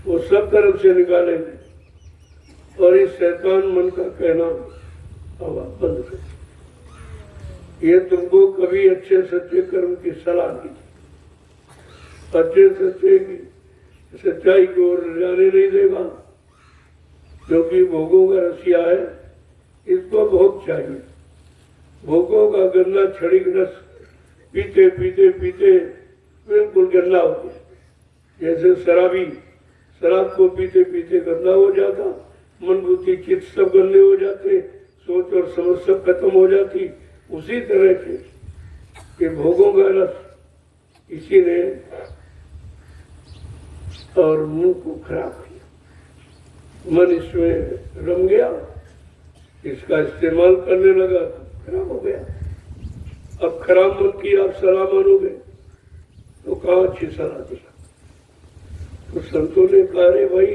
वो सब तरफ से निकालेंगे, और इस शैतान मन का कहना अब आप बंद कर। ये तुमको कभी अच्छे सच्चे कर्म की सलाह दी, अच्छे सच्चे की सच्चाई की ओर जाने नहीं देगा, क्योंकि भोगों का रसिया है, इसको भोग चाहिए। भोगों का गंदा क्षणिक रस पीते पीते पीते बिल्कुल गंदा हो गया, जैसे शराबी शराब को पीते पीते गंदा हो जाता, मन बुद्धि चित्त सब गंदे हो जाते, सोच और समझ सब खत्म हो जाती। उसी तरह के ये भोगों का रस इसी ने और मुंह को खराब किया, मन इसमें रम गया, इसका इस्तेमाल करने लगा तो खराब हो गया। अब खराब मन की आप सलाह मानोगे तो कहाँ अच्छी सलाह दी। तो संतों ने कहा रे भाई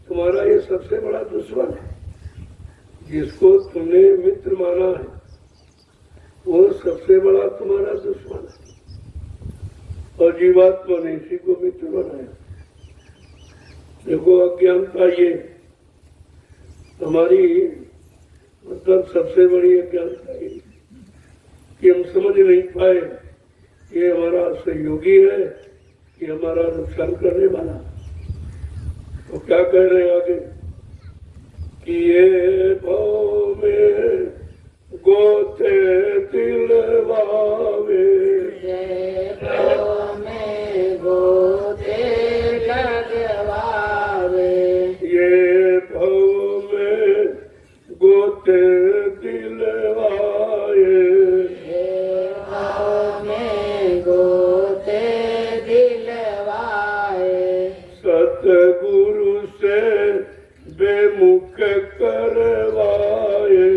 तुम्हारा ये सबसे बड़ा दुश्मन है, जिसको तुमने मित्र माना है वो सबसे बड़ा तुम्हारा दुश्मन है, और जीवात्मा ने इसी को मित्र बनाया। देखो अज्ञानता ये हमारी मतलब सबसे बड़ी अज्ञानता ये कि हम समझ नहीं पाए ये हमारा सहयोगी है, ये हमारा नुकसान करने वाला। तो क्या कह रहे हैं आगे कि ये भाव में गोते दिलवावे, ये भाव में गोते लगवावे, ये भाव में गोते दिलवाए, ये भाव में गोते दिलवाए, सतगुरु से बेमुख करवाए,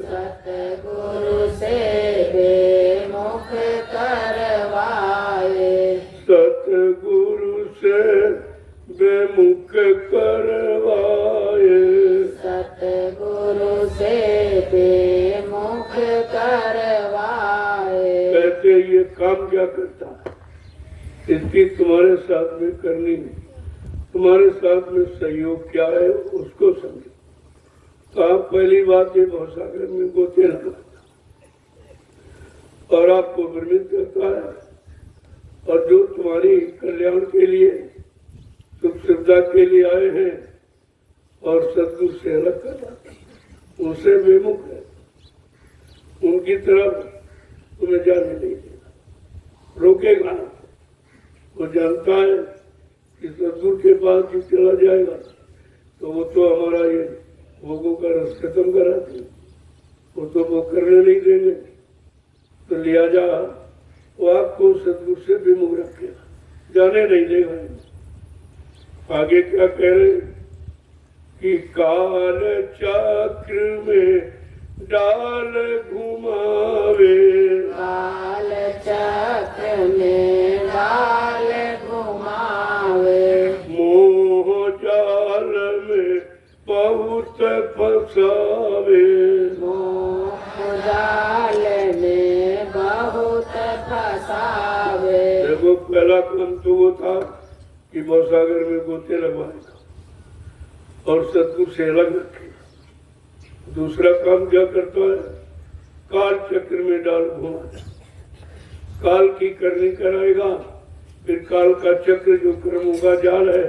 सतगुरु से बेमुख करवाए, सतगुरु से बेमुख करवाए। सतगुरु से बेमुख करवाए। कहते ये काम क्या करता है, इसकी तुम्हारे साथ में करनी है, तुम्हारे साथ में सहयोग क्या है उसको समझो। तो आप पहली बात ये भवसागर में गोते लगाता और आपको भ्रमित करता है, और जो तुम्हारी कल्याण के लिए सुख सुविधा के लिए आए हैं और सदगुरु से अलग करता उनसे बेमुख है, उनकी तरफ तुम्हें जाने नहीं देगा, रोकेगा। वो जानता है कि सदगुरु के पास जो चला जाएगा तो वो तो हमारा ये भोगों का रस खत्म करा दे, वो तो वो करने नहीं देंगे। तो लिहाजा वो आपको सदगुरु से विमुख रखेगा, जाने नहीं देगा। आगे क्या कह रहे कि काल चक्र में डाल घुमावे, काल चक्र में डाल घुमावे, मोह जाल में बहुत फसावे, मोह जाल में बहुत फसावे। देखो पहला काम तो वो था कि भवसागर में गोते लगवाएगा, और सतगुरु से अलग रखे। दूसरा काम क्या करता है, काल चक्र में डाल घुमाता, काल की करनी कराएगा, फिर काल का चक्र जो कर्मों का जाल है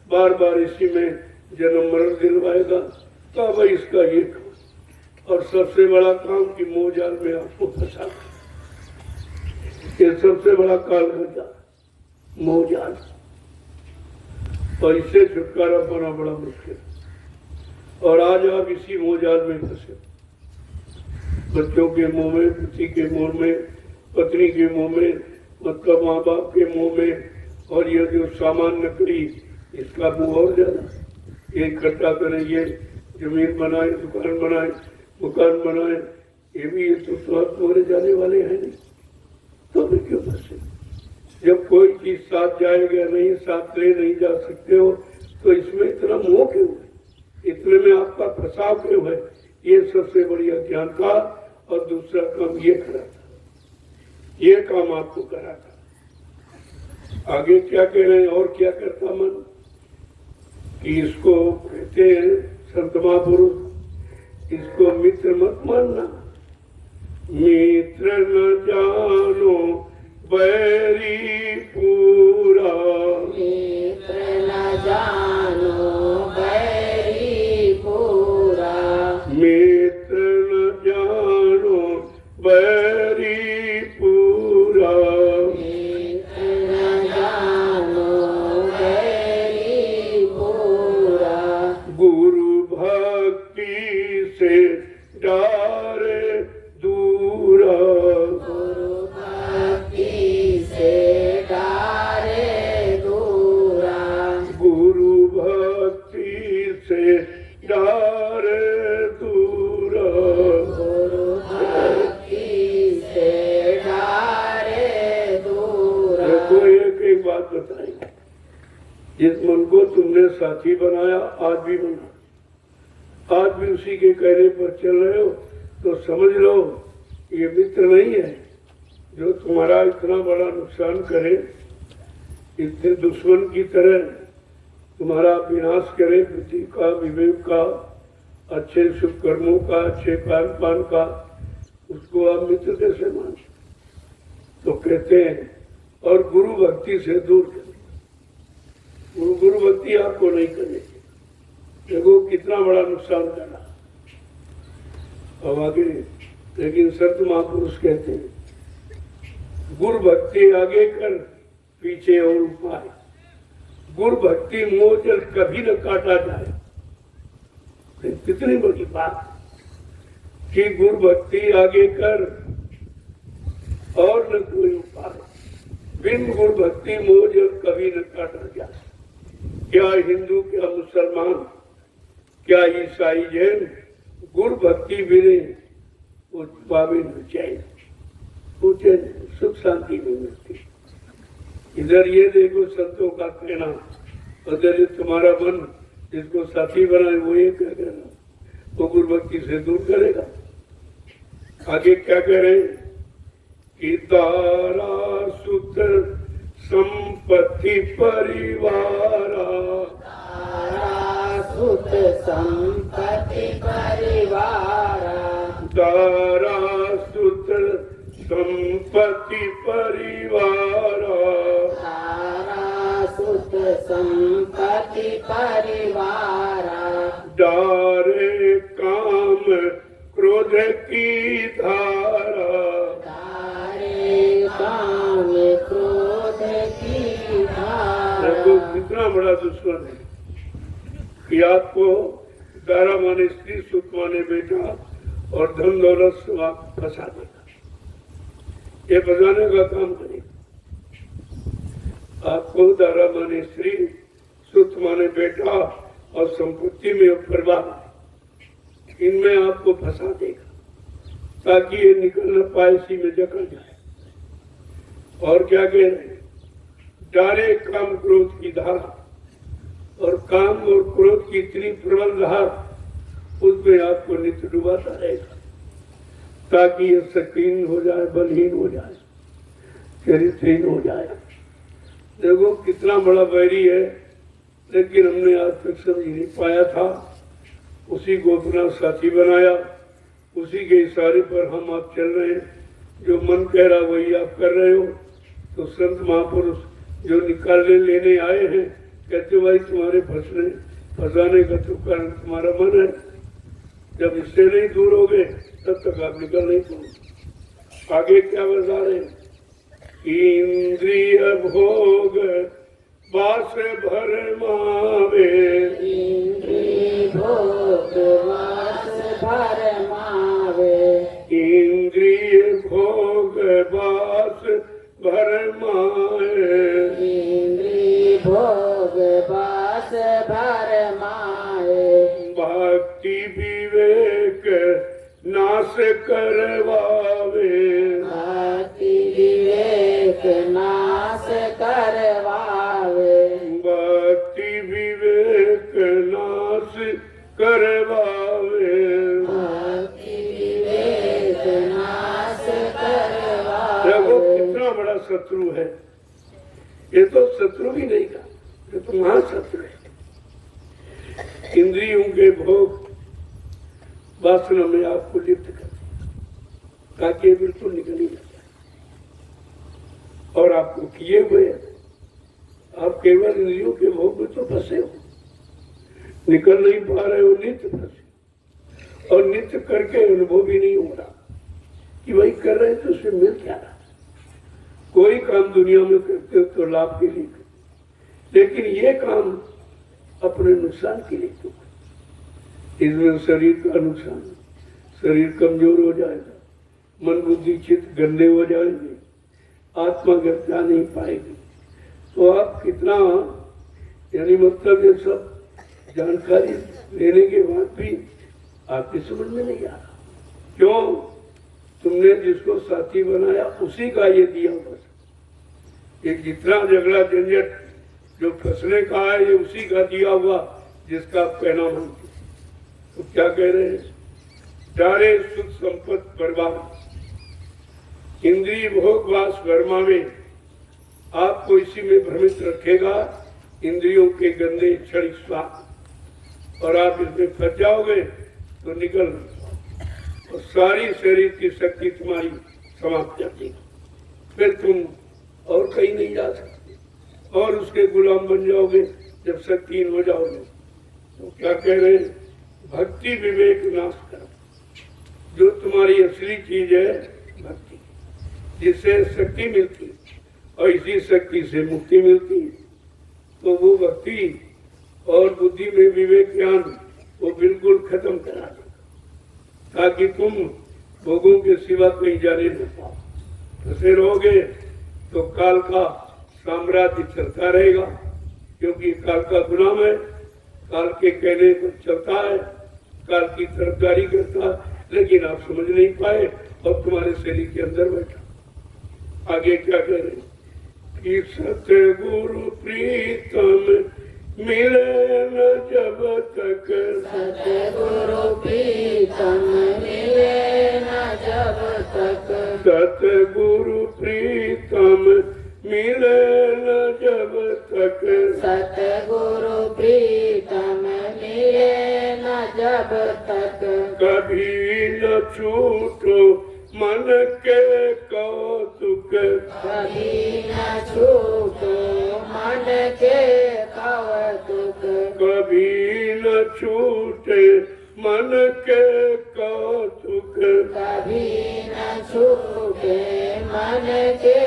बार बार इसी में जन्म मरण दिलवाएगा। तो भाई इसका ये काम, और सबसे बड़ा काम कि मोह जाल में आपको फंसा, ये सबसे बड़ा काल का जाल मोह जाल, और इससे छुटकारा पाना बड़ा मुश्किल। और आज आप इसी मोह जाल में फंसे, बच्चों के मुंह में, पति के मुंह में, पत्नी के मुंह में, मतलब माँ बाप के मुंह में, और ये जो सामान नकली इसका मुंह और ज्यादा, ये इकट्ठा करें, ये जमीन बनाए, दुकान बनाए, मकान बनाए, ये भी ये तो स्वार्थ मरे जाने वाले हैं नहीं, तो भी क्यों फंसे? जब कोई चीज साथ जाएगा नहीं, साथ ले नहीं जा सकते हो, तो इसमें इतना मोह क्यों है, इतने में आपका फंसाव क्यों है? ये सबसे बड़ी अज्ञान था। और दूसरा काम ये करा था, ये काम आपको करा था। आगे क्या कह रहे हैं, और क्या करता मन, कि इसको कहते हैं संत महापुरुष, इसको मित्र मत मानना, मित्र न जानो बैरी पूरा, मित्र न जानो बैरी पूरा, मित्र न जानो बैरी पूरा, मित्र न जानो बैरी पूरा, गुरु भक्ति से डारे दूरा, गुरु भक्ति से डारे दूरा, गुरु भक्ति से डारे दूरा, गुरु भक्ति से डारे दूरा। देखो एक बात बताएंगे, जिस मन को तुमने साथी बनाया आज भी बना, आज भी उसी के कहने पर चल रहे हो, तो समझ लो ये मित्र नहीं है जो तुम्हारा इतना बड़ा नुकसान करे, इतने दुश्मन की तरह तुम्हारा विनाश करे, बुद्धि का, विवेक का, अच्छे शुभ कर्मों का, अच्छे खान पान का, उसको आप मित्र कैसे मान? तो कहते हैं और गुरु भक्ति से दूर करें, गुरु भक्ति आपको नहीं करनी, देखो कितना बड़ा नुकसान करना। अब आगे लेकिन संत महापुरुष कहते हैं गुरु भक्ति आगे कर पीछे और उपाय, गुरु भक्ति मोह जल कभी न काटा जाए। कितनी बड़ी बात कि गुरु भक्ति आगे कर और न कोई उपाय, बिन गुरु भक्ति मोह जल कभी न काटा जाए। क्या हिंदू, क्या मुसलमान, क्या ईसाई, जैन, गुरु भक्ति बिने वो पावे न चैन, पूछे सुख शांति नहीं मिलती। इधर ये देखो संतों का कहना, उधर तुम्हारा मन जिसको साथी बनाए वो ये क्या कह रहा, वो गुरु भक्ति से दूर करेगा। आगे क्या कह रहे हैं कि तारा सूत्र संपत्ति परिवारा, तारा सुत संपत्ति परिवारा, तारा सूत्र संपत्ति परिवारा, तारा सुत संपत्ति परिवारा, डारे काम क्रोध की धारा, तारे काम क्रोध की धारा। देखो कितना बड़ा दुश्मन है कि आपको दारा माने स्त्री, सुख माने बेटा और धन दौलत से फंसा देगा, ये बजाने का काम करेगा। आपको दारा माने स्त्री, सुख माने बेटा और संपत्ति में परिवार, इनमें आपको फंसा देगा ताकि ये निकल न पाए, इसी में जकड़ जाए। और क्या कह रहे हैं, डारे काम क्रोध की धारा, और काम और क्रोध की इतनी प्रबल धार उसमें आपको नित्य डुबाता रहेगा ताकि ये शक्तिहीन हो जाए, बलहीन हो जाए, चरित्रहीन हो जाए। देखो कितना बड़ा बैरी है लेकिन हमने आज तक समझ नहीं पाया था। उसी को अपना साथी बनाया, उसी के इशारे पर हम आप चल रहे हैं। जो मन कह रहा वही आप कर रहे हो। तो संत महापुरुष जो निकालने लेने आए हैं, कहते भाई तुम्हारे फंसाने का तो कारण तुम्हारा मन है। जब इससे नहीं दूर हो गए तब तक आप निकल नहीं पाओगे। आगे क्या बता रहे? इंद्रिय भोग बास भरमावे, इंद्रिय भोग वास भरमावे, इंद्रिय भोग बास भरमाए, इंद्रिय भोग वास भरमाए, भक्ति विवेक नाश करवावे, भक्ति विवेक नाश करवावे, भक्ति विवेक नाश करवावे। भक्ति विवेक नाश करवावे। देखो कितना बड़ा शत्रु है। ये तो शत्रु भी नहीं का, ये तो महाशत्रु है। इंद्रियों के भोग वासना में आपको लिप्त कर ताकि बिल्कुल निकल ही जाए। और आपको किए हुए आप केवल इंद्रियों के भोग में तो फंसे हो, निकल नहीं पा रहे हो, नित्य फंसे। और नित्य करके अनुभव भी नहीं हो रहा कि भाई कर रहे हैं तो उससे मिल क्या रहा। कोई काम दुनिया में करते हो तो लाभ के लिए, लेकिन ये काम अपने नुकसान के लिए तो। इसमें शरीर का नुकसान, शरीर कमजोर हो जाएगा, मन बुद्धि चित्त गंदे हो जाएंगे, आत्मा घर जा नहीं पाएगी। तो आप कितना, यानी मतलब ये सब जानकारी लेने के बाद भी आपकी समझ में नहीं आ रहा। क्यों? तुमने जिसको साथी बनाया उसी का ये दिया बस। ये जितना झगड़ा झंझट जो फंसने का है ये उसी का दिया हुआ जिसका आप कहना मानते। तो क्या कह रहे हैं? चारे सुख संपत्ति बर्बाद, इंद्रिय भोग वास वर्मा में आपको इसी में भ्रमित रखेगा। इंद्रियों के गंदे क्षणिक स्वाद, और आप इसमें फंस जाओगे तो निकल और सारी शरीर की शक्ति तुम्हारी समाप्त कर देगी। फिर तुम और कहीं नहीं जा सकते और उसके गुलाम बन जाओगे। जब शक्तिहीन हो जाओगे तो क्या कह रहे हैं? भक्ति विवेक नाश करो। जो तुम्हारी असली चीज है भक्ति, जिससे शक्ति मिलती है और इसी शक्ति से मुक्ति मिलती है। तो वो भक्ति और बुद्धि में विवेक ज्ञान वो बिल्कुल खत्म करा देगा, ताकि तुम भोगों के सिवा कहीं जाने न पाओ। फंसे रहोगे तो काल का साम्राज्य चलता रहेगा, क्योंकि काल का गुलाम है, काल के कहने पर चलता है, काल की तरफदारी करता है। लेकिन आप समझ नहीं पाए और तुम्हारे शरीर के अंदर बैठा। आगे क्या कह रहे? कि सतगुरु प्रीतम मिले न जब तक, सतगुरु प्रीतम मिले न जब तक, सतगुरु प्रीतम मिले न जब तक, सतगुरु प्रीतम मिले न जब तक, कभी न छूटो मन के कौतुक, कभी न छूटो मन के कौतुक, कभी न छूटे मन के कौतुक। कभी न छूटे मन के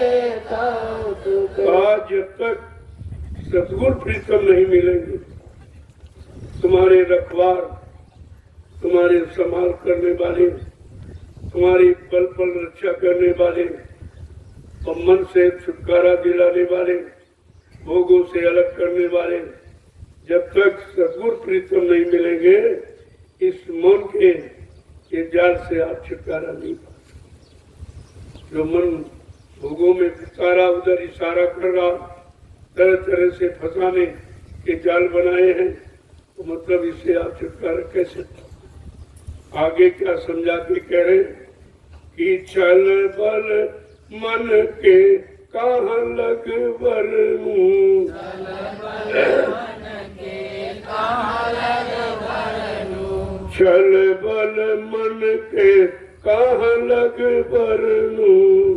कौतुक। आज जब तक सतगुरु प्रीतम नहीं मिलेंगे, तुम्हारे रखवार, तुम्हारे संभाल करने वाले, तुम्हारी पल पल रक्षा करने वाले और मन से छुटकारा दिलाने वाले, भोगों से अलग करने वाले, जब तक सतगुरु प्रीतम नहीं मिलेंगे, इस मन के ये जाल से आप छुटकारा नहीं पा सकते। जो मन भोगों में सारा उधर इशारा कर रहा, तरह तरह से फंसाने के जाल बनाए हैं, तो मतलब इससे आप छुटकारा कैसे? आगे क्या समझा के कह रहे कि चल बल मन के कहाँ लग वरनूं, छल बल मन के कहाँ लग वरनूं,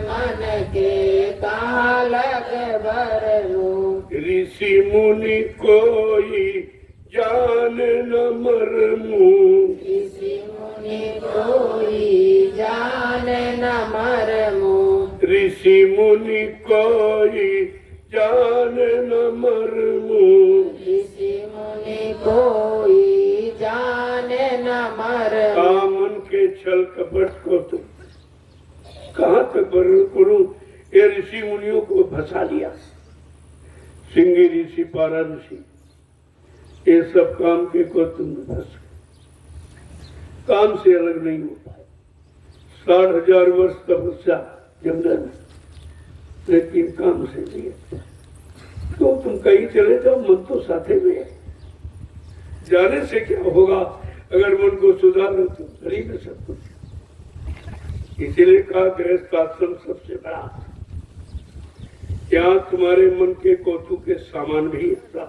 मन के कहाँ लग भरनूं, ऋषि मुनि कोई जान न मरमूं, ऋषि मुनि कोई जान न मरमूं, ऋषि मुनि कोई जान न मरमूं। ऋषि मुनि कोई जान न मरमूं। कामन के छल कपट को तुम कहाँ तक वर्णन करूं। ये ऋषि मुनियों को फंसा लिया, सिंह ऋषि, पारा ऋषि, ये सब काम के को तुम फंस गए, काम से अलग नहीं हो पाए। 60,000 वर्ष तपस्या जंगल में, लेकिन काम से नहीं है। तो तुम कहीं चले जाओ, मन तो साथे में है। जाने से क्या होगा, अगर मन को सुधार लो तो गरीब है सब कुछ। इसीलिए कहा गृहस्थ आश्रम सबसे बड़ा। यहाँ तुम्हारे मन के कौतुक के सामान भी है,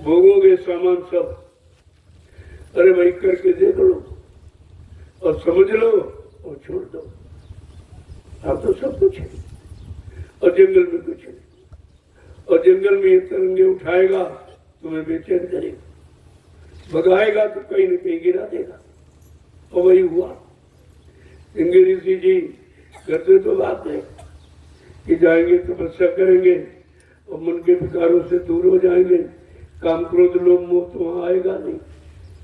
भोगोगे सामान सब। अरे भाई करके देख लो और समझ लो और छोड़ दो। अब तो सब कुछ है और जंगल में कुछ है, और जंगल में ये तरंगे उठाएगा तुम्हें बेचैन करेगा, भगाएगा तो कहीं न कहीं गिरा देगा। और वही हुआ। सिंह ऋषि जी करते तो बात है कि जाएंगे तपस्या करेंगे और मन के विकारों से दूर हो जाएंगे, काम क्रोध लोभ मोह तो वहां आएगा नहीं।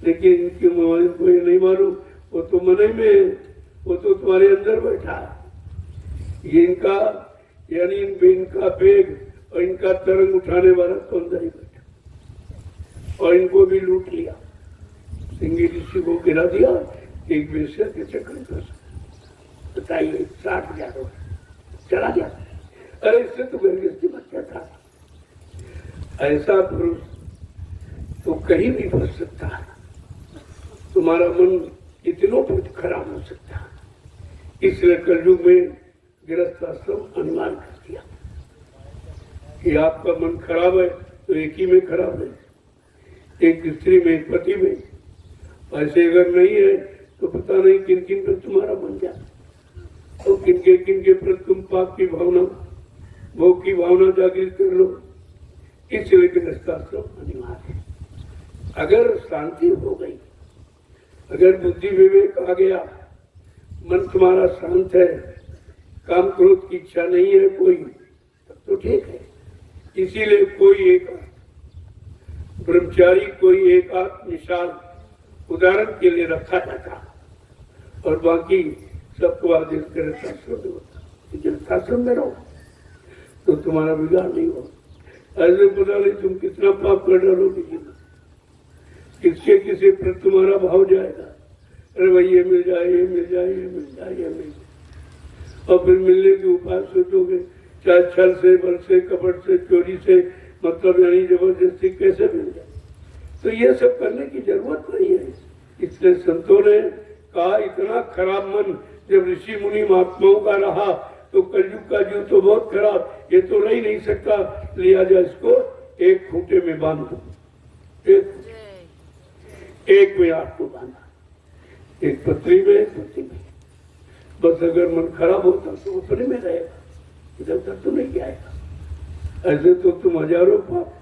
लेकिन इनके मोबाइल को ये नहीं मालूम, वो तो मन में है, वो तो तुम्हारे अंदर बैठा है। ये इनका यानी इनका वेग और इनका तरंग उठाने वाला तो अंदर ही बैठा, और इनको भी लूट लिया। सिंह ऋषि को गिरा दिया एक वेश्या के चक्कर में। बताइए 60,000 चला गया। अरे इससे तो गर्गस्ती बच्चा था। ऐसा पुरुष तो कहीं भी फंस सकता है। तुम्हारा मन इतनों पर खराब हो सकता है। इसलिए कलयुग में गृहस्थ आश्रम अनिवार्य कर दिया कि आपका मन खराब है तो एक ही में खराब है, एक स्त्री में, एक पति में। ऐसे अगर नहीं है तो पता नहीं किन किन पर तुम्हारा मन जाए, तो किनके पर तुम पाप की भावना, भोग की भावना जागृत कर लो। इसलिए गृहस्थ आश्रम अनिवार्य है। अगर शांति हो गई, अगर बुद्धि विवेक आ गया, मन तुम्हारा शांत है, काम क्रोध की इच्छा नहीं है कोई, तब तो ठीक है। इसीलिए कोई एक ब्रह्मचारी, कोई एक मिसाल उदाहरण के लिए रखा जाता और बाकी सबको आदेश गृहस्थाश्रम में रहो तो तुम्हारा बिगाड़ नहीं होगा। ऐसे पता नहीं तुम कितना पाप कर डालोगे जीवन, किसके किसी पर तुम्हारा भाव जाएगा। अरे भाई ये मिल जाए, ये मिल जाए, ये मिल जाए, ये मिल जाए, और फिर मिलने के उपाय सोचोगे, चाहे छल से, बल से, कपट से, चोरी से, मतलब यानी जबरदस्ती कैसे मिल जाए। तो ये सब करने की जरूरत नहीं है। इसलिए संतों ने कहा इतना खराब मन जब ऋषि मुनि महात्माओं का रहा तो कलयुग का जीव तो बहुत खराब, ये तो रह ही नहीं सकता, लिया जाए इसको एक खूंटे में बांध दो। एक में आपको बांधा, एक पत्री में, एक पत्री में। बस अगर मन खराब होता तो अपने में रहेगा, इधर उधर तो नहीं आएगा। ऐसे तो तुम हजारों पाप,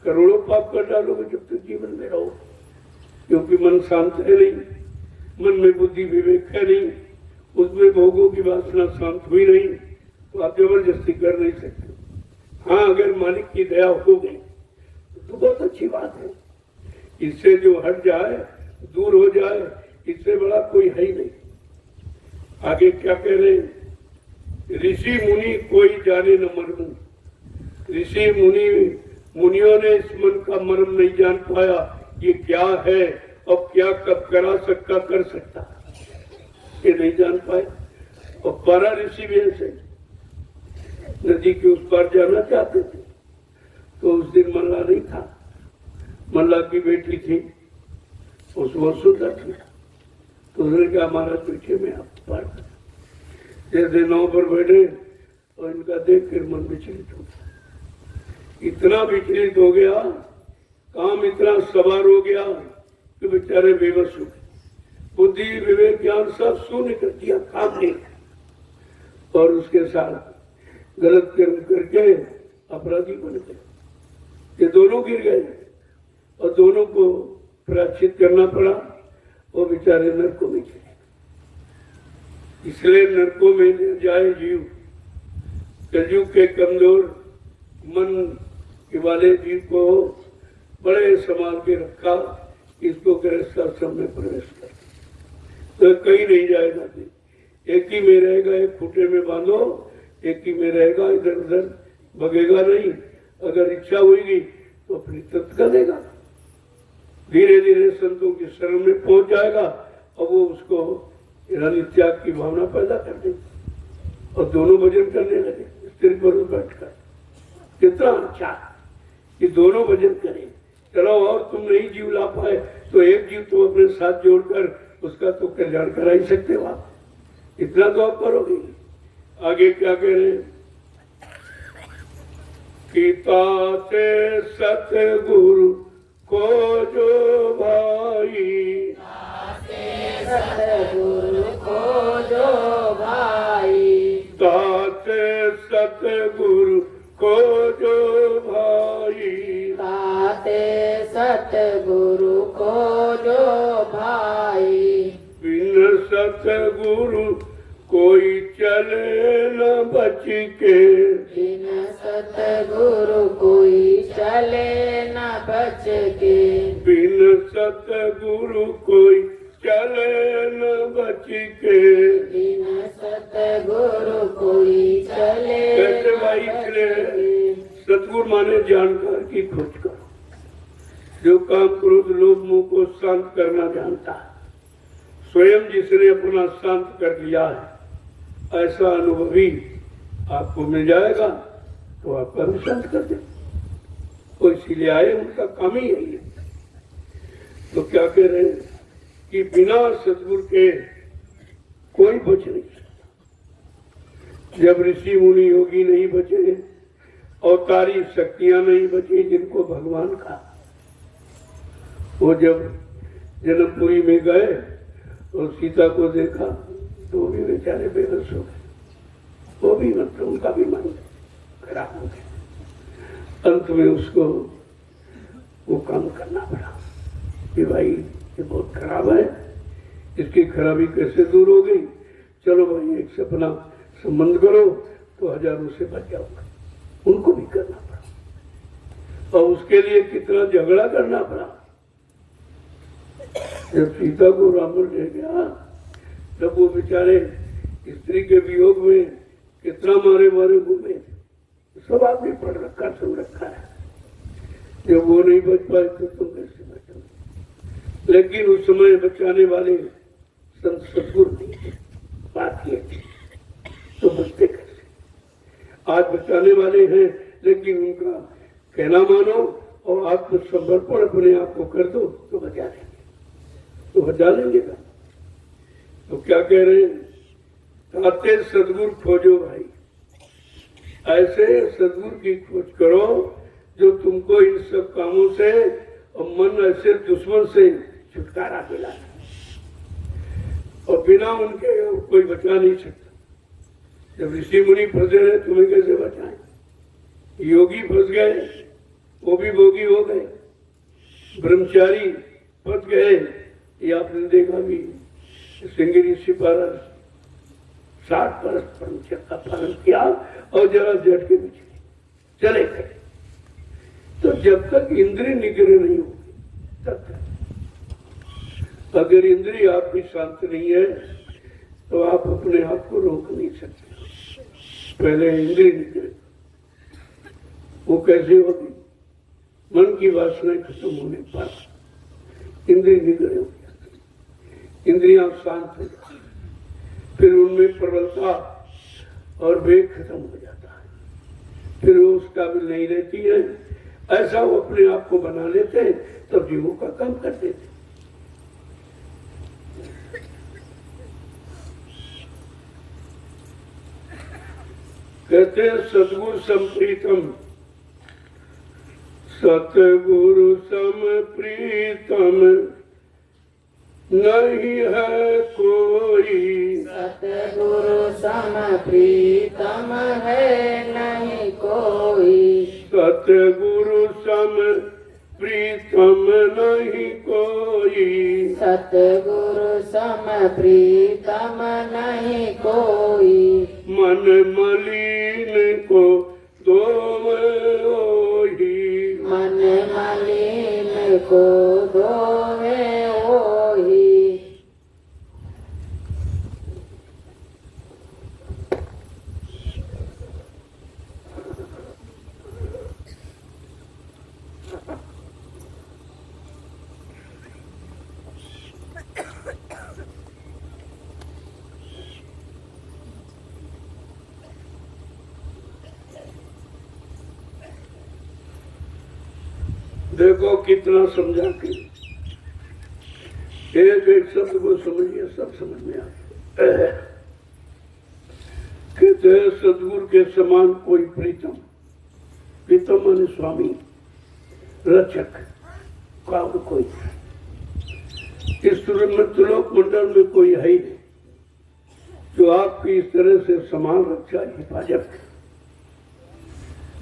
करोड़ों पाप कर डालोगे जब तक जीवन में रहो, क्योंकि मन शांत है नहीं, मन में बुद्धि विवेक है नहीं, उसमें भोगों की वासना शांत हुई नहीं, तो आप जबरदस्ती कर नहीं सकते। हाँ, अगर मालिक की दया हो गई तो बहुत अच्छी बात है। इससे जो हट जाए, दूर हो जाए, इससे बड़ा कोई है ही नहीं। आगे क्या कह रहे हैं, ऋषि मुनि कोई जाने न मर्म। ऋषि मुनियों ने इस मन का मर्म नहीं जान पाया, ये क्या है और क्या कब कर सकता, ये नहीं जान पाए। और पारा ऋषि भी ऐसे नदी के उस पार जाना चाहते थे, तो उस दिन मल्ला नहीं था, मल्ला की बेटी थी, उस बहुत सुंदर थी, तो उसने कहा महाराज पीछे में आप पार कर। जैसे नाव पर बैठे और इनका देख कर मन विचलित हो गया, इतना विचलित हो गया, काम इतना सवार हो गया कि बेचारे बेबस हो गए, बुद्धि विवेक ज्ञान सब शून्य कर दिया, काम नहीं। और उसके साथ गलत कर्म करके अपराधी बन गए। ये दोनों गिर गए और दोनों को प्रायश्चित करना पड़ा, वो बेचारे नरकों में चले। इसलिए नरकों में न जाए जीव, कलयुग के कमजोर मन के वाले जीव को बड़े संभाल के रखा, इसको गृहस्थाश्रम में प्रवेश कर, तो कहीं नहीं जाएगा, एक ही में रहेगा, एक खूटे में बांधो, एक ही में रहेगा, इधर उधर भगेगा नहीं। अगर इच्छा होगी तो अपनी तत्व करेगा, धीरे धीरे संतों की शरण में पहुंच जाएगा और वो उसको रानी त्याग की भावना पैदा कर देगी और दोनों भजन करने लगे स्त्री पर बैठकर। कितना अच्छा कि दोनों भजन करें। चलो और तुम नहीं जीव ला पाए तो एक जीव तुम अपने साथ जोड़कर उसका तो कल्याण करा ही सकते हो आप, इतना तो आप करोगे। आगे क्या कह रहे हैं? पिता से सतगुरु को जो भाई, सतगुरु को जो भाई, ताते सतगुरु को जो भाई, ताते सतगुरु को जो भाई, बिन सतगुरु कोई चले न बच के, बिन सतगुरु कोई चले न बच के, बिन सतगुरु कोई चले न बच के। बिन सतगुरु कोई चले कैसे भाई? इसलिए सतगुरु माने जानकार की खोज करो, जो काम क्रोध लोभ मोह को शांत करना जानता है, स्वयं जिसने अपना शांत कर लिया है, ऐसा अनुभवी आपको मिल जाएगा तो आपका भी शांत कर दे। वो इसीलिए आए, उनका काम ही यही है। तो क्या कह रहे हैं कि बिना सतगुरु के कोई बच नहीं सकता। जब ऋषि मुनि योगी नहीं बचे, अवतारी शक्तियां नहीं बची जिनको भगवान का, वो जब जन्मपुरी में गए और सीता को देखा तो वो भी बेचारे बेबस हो गए, वो भी मतलब उनका भी मन खराब हो गया। अंत में उसको वो काम करना पड़ा कि भाई ये बहुत खराब है, इसकी खराबी कैसे दूर हो गई, चलो भाई एक से अपना संबंध करो तो हजारों से बच जाओगे। उनको भी करना पड़ा और उसके लिए कितना झगड़ा करना पड़ा। जब सीता को रावण ले गया तब वो बेचारे स्त्री के वियोग में कितना मारे मारे घूमे, सब आपने पढ़ रखा, सुन रखा है। जब वो नहीं बच पाए तो तुम कैसे बचोगे? लेकिन उस समय बचाने वाले संत सतगुरु नहीं थे, बात ये थी, तो बचते कैसे? आज बचाने वाले हैं लेकिन उनका कहना मानो और आत्मसमर्पण अपने आप को कर दो तो बचा लेंगे, तो बचा लेंगे ना। तो क्या कह रहे हैं? ताते सदगुरु खोजो भाई, ऐसे सदगुरु की खोज करो जो तुमको इन सब कामों से और मन ऐसे दुश्मन से छुटकारा दिलाए, और बिना उनके कोई बचा नहीं सकता। जब ऋषि मुनि फंसे रहे तुम्हें कैसे बचाएं? योगी फंस गए, वो भी भोगी हो गए, ब्रह्मचारी फंस गए। ये आपने देखा भी, सिंह ऋषि पर 60 वर्ष ब्रह्मचर्य का पालन किया और जरा जट के पीछे चले गए। तो जब तक इंद्रिय निग्रह नहीं होगी तब तक, अगर इंद्रिय आपकी शांत नहीं है तो आप अपने आप को रोक नहीं सकते। पहले इंद्रिय निग्रह, वो कैसे होगी? मन की वासनाएं खत्म होने पर इंद्रिय निग्रह हो जाती, इंद्रियां शांत हो जाती, फिर उनमें प्रबलता और वेग खत्म हो जाता है, फिर वो उस काबिल नहीं रहती है। ऐसा वो अपने आप को बना लेते हैं, तब जीवों का काम कर देते। कहते हैं सतगुरु संप्रीतम, सतगुरु संप्रीतम नहीं है कोई, सतगुरु सम प्रीतम है नहीं कोई, सतगुरु सम प्रीतम नहीं कोई, सतगुरु सम प्रीतम नहीं कोई, मन मलिन को दोवे ओही, मन मलिन को धोवे ओही। देखो कितना समझा के एक एक शब्द को समझिए, सब समझ में आए। कहते हैं सदगुरु के समान कोई प्रीतम, प्रीतम माने स्वामी, रक्षक का और कोई इस त्रिलोक मंडल में कोई है ही नहीं जो आपकी इस तरह से समान रक्षा हिफाजत करे।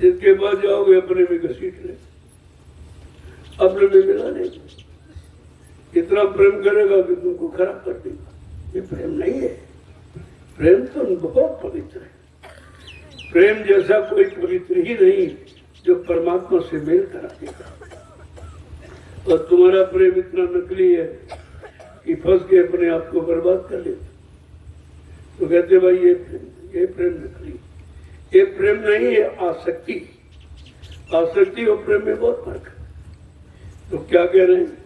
जिसके बाद जाओगे अपने में घसीट ले, अपने में मिला नहीं, इतना प्रेम करेगा कि तुमको खराब कर देगा। ये प्रेम नहीं है। प्रेम तो बहुत पवित्र है। प्रेम जैसा कोई पवित्र ही नहीं जो परमात्मा से मेल करा देगा। और तुम्हारा प्रेम इतना नकली है कि फंस के अपने आप को बर्बाद कर लेते। तो कहते भाई ये प्रेम नकली, ये प्रेम नहीं है, आसक्ति। आसक्ति और प्रेम में बहुत फर्क है। तो क्या कह रहे हैं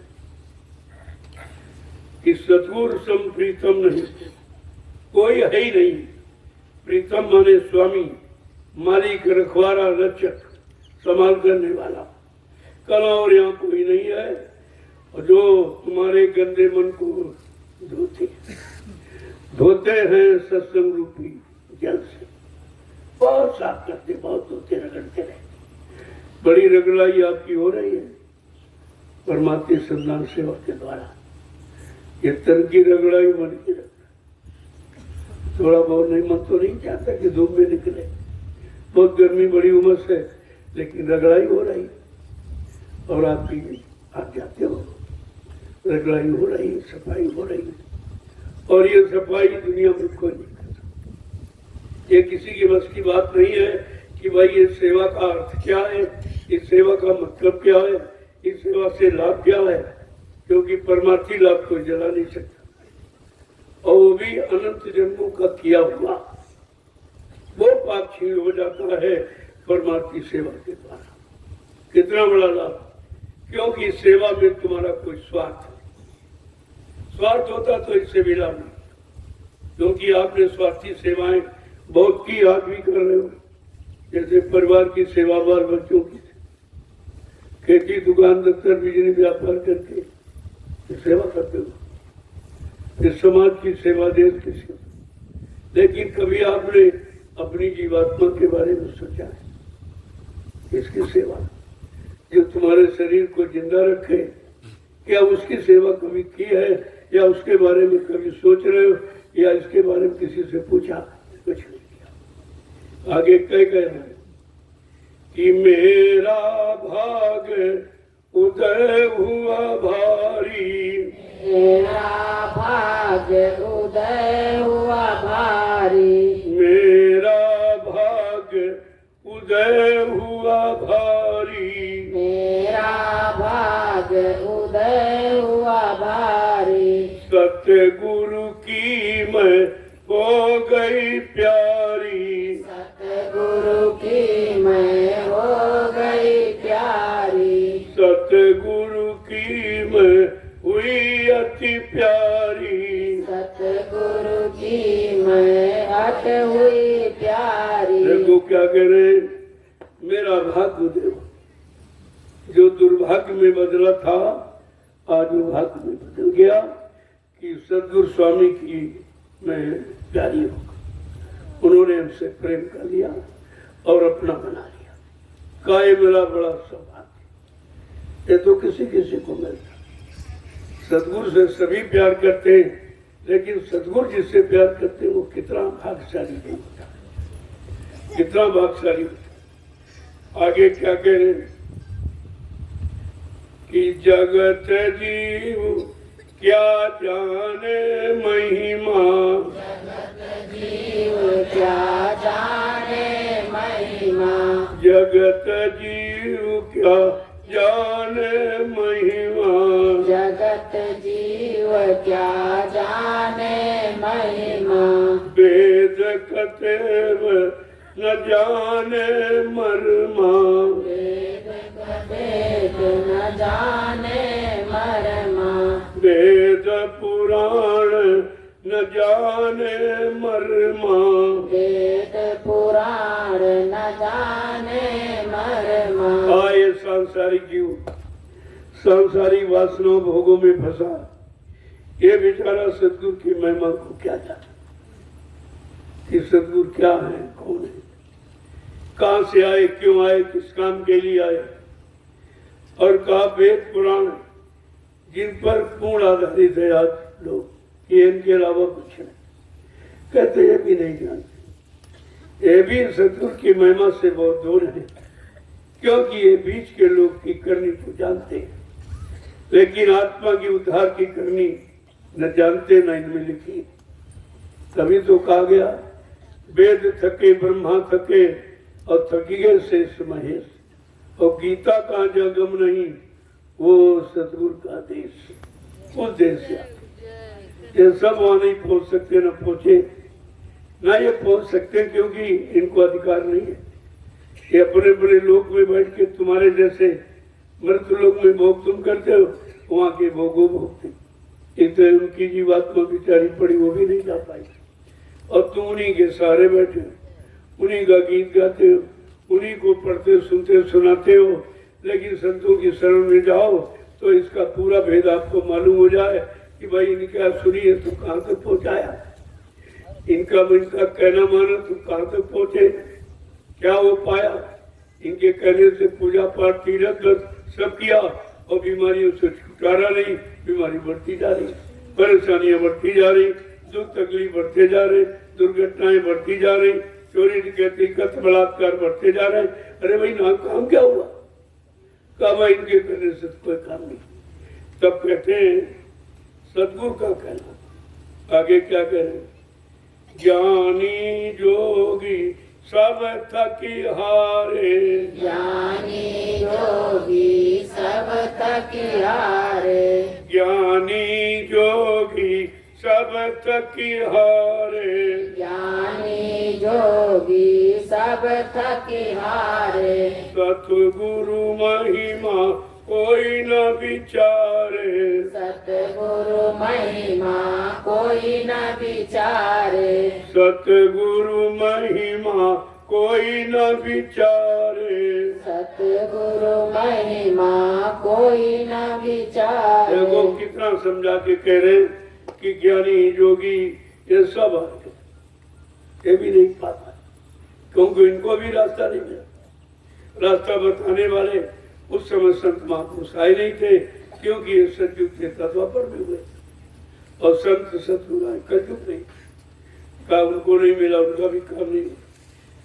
कि सतगुरु सम प्रीतम नहीं, कोई है ही नहीं। प्रीतम माने स्वामी, मालिक, रखवारा, रक्षक, संभाल करने वाला। कल और यहाँ कोई नहीं है और जो तुम्हारे गंदे मन को धोते हैं सत्संग रूपी जल से। बहुत साफ करते, बहुत धोते, रगड़ते रहते। बड़ी रगड़ाई आपकी हो रही है परमात्मा संधान सेवा के द्वारा। ये तन की रगड़ाई, मन की रगड़ाई। थोड़ा बहुत नहीं, मन तो नहीं चाहता कि धूप में निकले, बहुत गर्मी, बड़ी उमस है, लेकिन रगड़ाई हो रही है। और आप जाते हो, रगड़ाई हो रही है, सफाई हो रही है। और ये सफाई दुनिया में कोई नहीं कर सकता। ये किसी के बस की बात नहीं है कि भाई ये सेवा का अर्थ क्या है, इस सेवा का मतलब क्या है, इस सेवा से लाभ क्या है। क्योंकि परमार्थी लाभ कोई जला नहीं सकता, और वो भी अनंत जन्मों का किया हुआ, वो पाप छीन हो जाता है परमार्थी सेवा के द्वारा। कितना बड़ा लाभ, क्योंकि सेवा में तुम्हारा कोई स्वार्थ नहीं। स्वार्थ होता तो इससे भी लाभ नहीं, क्योंकि आपने स्वार्थी सेवाएं बहुत की, आज भी कर रहे हो। जैसे परिवार की सेवा, बाल बच्चों की खेती, दुकान, दफ्तर, बिजली, व्यापार करके सेवा करते हो। इस समाज की सेवा, देश की सेवा। लेकिन कभी आपने अपनी जीवात्मा के बारे में सोचा है? इसकी सेवा जो तुम्हारे शरीर को जिंदा रखे, क्या उसकी सेवा कभी की है, या उसके बारे में कभी सोच रहे हो, या इसके बारे में किसी से पूछा? कुछ नहीं किया। आगे क्या कह रहे हैं कि मेरा भाग उदय हुआ भारी, मेरा भाग उदय हुआ भारी, मेरा भाग उदय हुआ भारी, मेरा भाग उदय हुआ भारी। सतगुरु की मैं हो गई प्यारी, सतगुरु की मैं हो गई प्यारी, सतगुरु की मैं हुई अति प्यारी, सतगुरु की मैं अट हुई प्यारी। देखो क्या कह रहे, मेरा भाग्य देव जो दुर्भाग्य में बदला था, आज वो भाग्य में बदल गया कि सदगुरु स्वामी की मैं प्यारी हूँ। उन्होंने हमसे प्रेम कर लिया। और अपना बना लिया। का ये मेरा बड़ा सौभाग्य। ये तो किसी किसी को मिलता। सदगुरु से सभी प्यार करते हैं, लेकिन सदगुरु जिससे प्यार करते हैं वो कितना भाग्यशाली होता है, कितना भाग्यशाली होता है। आगे क्या कह रहे हैं कि जगत जीव क्या जाने महिमा, जगत जीव क्या जाने महिमा, जगत जीव क्या जाने महिमा, जगत जीव क्या जाने महिमा, वेद कतेव न जाने मरमा, वेद वेद न जाने मरमा, वेद पुराण न जाने मरमा, वेद पुराण न जाने मरमा। आए सांसारिक जीव सांसारिक वासनाओं भोगों में फंसा, ये बेचारा सदगुरु की महिमा को क्या जाने कि सदगुरु क्या है, कौन है, कहां से आए, क्यों आए, किस काम के लिए आए, और कहा वेद पुराण जिन पर पूर्ण आधारित है आज लोग, ये इनके अलावा कुछ नहीं। कहते ये भी नहीं जानते, ये भी सदगुरु की महिमा से बहुत दूर है, क्योंकि ये बीच के लोग की करनी को जानते हैं, लेकिन आत्मा की उद्धार की करनी न जानते न इनमें लिखी। तभी तो कहा गया वेद थके ब्रह्मा थके और थकी गए शेष महेश, और गीता का जो गम नहीं वो सतगुरु का देश, उस देश से ये सब वहां नहीं पहुंच सकते, न पहुंचे ना ये पहुंच सकते, क्योंकि इनको अधिकार नहीं है। ये अपने अपने लोक में बैठ के तुम्हारे जैसे मृत लोक में भोग तुम करते हो, वहां के भोगो भोगते। एक तो उनकी जीवात्मा बिचारी पड़ी, वो भी नहीं जा पाई, और तुम उन्हीं के सहारे बैठे हो, उन्हीं का गीत गाते हो, उन्हीं को पढ़ते सुनते सुनाते हो। लेकिन संतों की शरण में जाओ तो इसका पूरा भेद आपको मालूम हो जाए कि भाई इनका सुनिए तो कहाँ तक पहुँचाया, इनका कहना माना तो कहाँ तक पहुँचे, क्या हो पाया। इनके कहने से पूजा पाठ तीरथ सब किया और बीमारियों से छुटकारा नहीं, बीमारी बढ़ती जा रही, परेशानियां बढ़ती जा रही, दुख तकलीफ बढ़ते जा रहे, दुर्घटनाएं बढ़ती जा रही, चोरी डकैती कत्ल बलात्कार बढ़ते जा रहे। अरे भाई ना काम क्या हुआ, कहा भाई इनके करने से कोई काम नहीं। तब कहते हैं सतगुरु का कहना, आगे क्या कह रहे, ज्ञानी जोगी सब थकी हारे, ज्ञानी योगी सब थकी हारे, ज्ञानी जोगी सब थकी हारे, ज्ञानी जोगी सब थकी हारे, सतगुरु महिमा कोई न विचारे, सतगुरु महिमा कोई न विचारे, सतगुरु महिमा कोई न विचारे। सतगुरु महिमा कोई न विचारे। देखो कितना समझा के कह रहे कि ज्ञानी योगी ये सब आते, ये भी नहीं पाता, क्योंकि इनको भी रास्ता नहीं मिला। रास्ता बताने वाले उस समय संत महापुरुष आए नहीं थे, क्योंकि ये सतयुग के तत्वापर में हुए, और संत सतयुग आए कलयुग नहीं का, उनको नहीं मिला, उनका भी काम नहीं।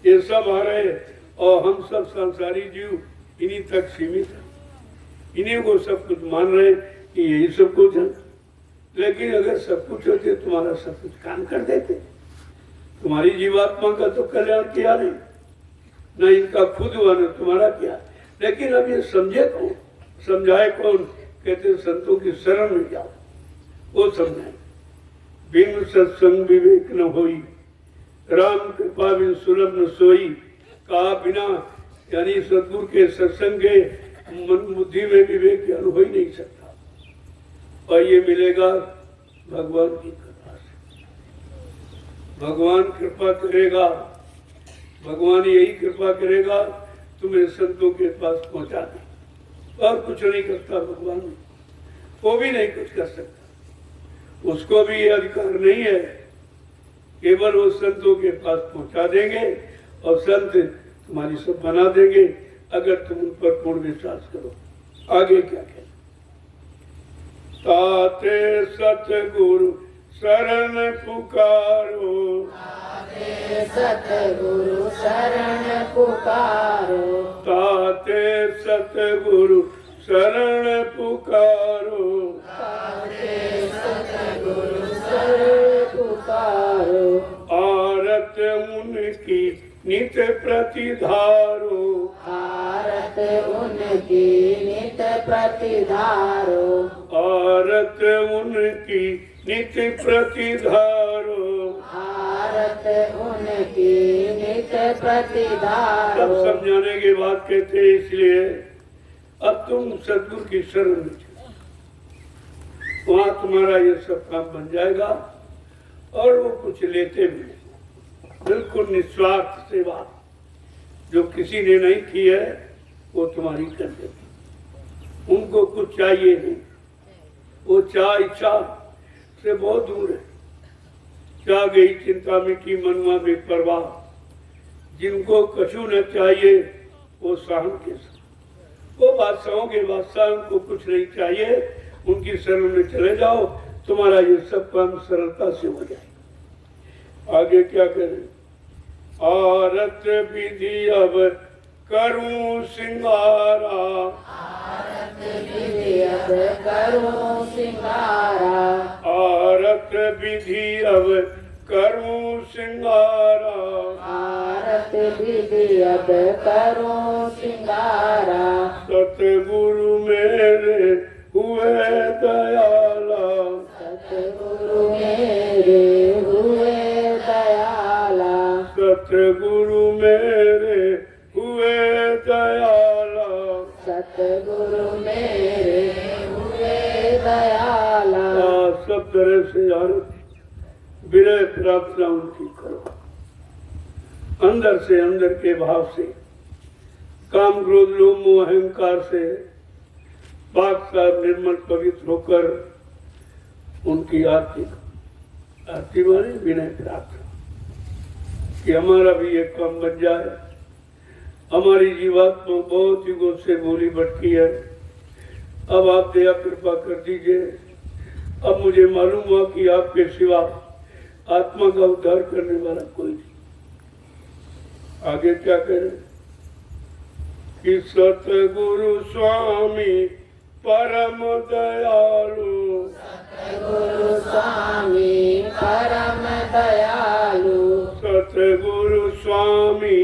ये सब आ रहे हैं और हम सब संसारी जीव इन्हीं तक सीमित है, इन्हीं को सब कुछ मान रहे कि यही सब कुछ है। लेकिन अगर सब कुछ होते तुम्हारा सब कुछ काम कर देते, तुम्हारी जीवात्मा का तो कल्याण किया नहीं, न इनका खुद हुआ न तुम्हारा किया। लेकिन अब ये समझे कौन, समझाए कौन, कहते संतों की शरण में जाओ, वो समझाए। बिन सत्संग विवेक न होई, राम कृपा बिन सुलभ न सोई, कहा बिना यानी सतगुरु के सत्संग के मन बुद्धि में विवेक ज्ञान हो ही नहीं सकता, और ये मिलेगा भगवान की कृपा से। भगवान कृपा करेगा, भगवान यही कृपा करेगा तुम्हें संतों के पास पहुंचा दे, और कुछ नहीं करता भगवान, वो भी नहीं कुछ कर सकता, उसको भी ये अधिकार नहीं है। केवल वो संतों के पास पहुंचा देंगे और संत तुम्हारी सब बना देंगे अगर तुम उन पर पूर्ण विश्वास करो। आगे क्या कहना, ताते सतगुरु शरण पुकारो, सतगुरु शरण पुकारो, ताते सतगुरु शरण पुकारो, सतगुरु शरण पुकारो, आरत उनकी नित प्रतिधारो, आरत उनकी नित प्रतिधारो, आरत उनकी नित प्रतिधारो। आरत उनकी नित प्रतिधारो। सब समझाने के बाद कहते हैं इसलिए अब तुम सदगुरु की शरण में चलो, वहां तुम्हारा ये सब काम बन जाएगा और वो कुछ लेते भी नहीं, बिल्कुल निस्वार्थ सेवा जो किसी ने नहीं की है वो तुम्हारी कर देती। उनको कुछ चाहिए नहीं, वो चाह इच्छा से बहुत दूर है। चाह गई चिंता मिटी मनुआ बेपरवाह, जिनको कछु न चाहिए वो सहन के साथ, वो बादशाहों के बादशाह, उनको कुछ नहीं चाहिए, उनकी शरण में चले जाओ, तुम्हारा ये सब काम सरलता से हो जाए। आगे क्या करें, आरत विधि अब करूं सिंगारा, आरत विधि अब करूं सिंगारा, आरत विधि अब करूं सिंगारा, आरत विधि अब करूं सिंगारा, सतगुरु मेरे हुए दयाला, सतगुरु मेरे हुए दयाला, सतगुरु मेरे हुए दयाला। सतगुरु मेरे हुए दयाला। सब तरह से यार विनय प्रार्थना उनकी करो, अंदर से अंदर के भाव से, काम क्रोध लोभ मोह अहंकार से पाक साहब निर्मल पवित्र होकर उनकी आरती, आरती माने विनय प्रार्थना कि हमारा भी एक काम बन जाए। हमारी जीवात्मा बहुत युगों से बोली भटकी है, अब आप दया कृपा कर दीजिए। अब मुझे मालूम हुआ कि आपके सिवा आत्मा का उद्धार करने वाला कोई नहीं। आगे क्या करें कि सतगुरु स्वामी परम दयालु, सतगुरु स्वामी परम दयालु, सतगुरु स्वामी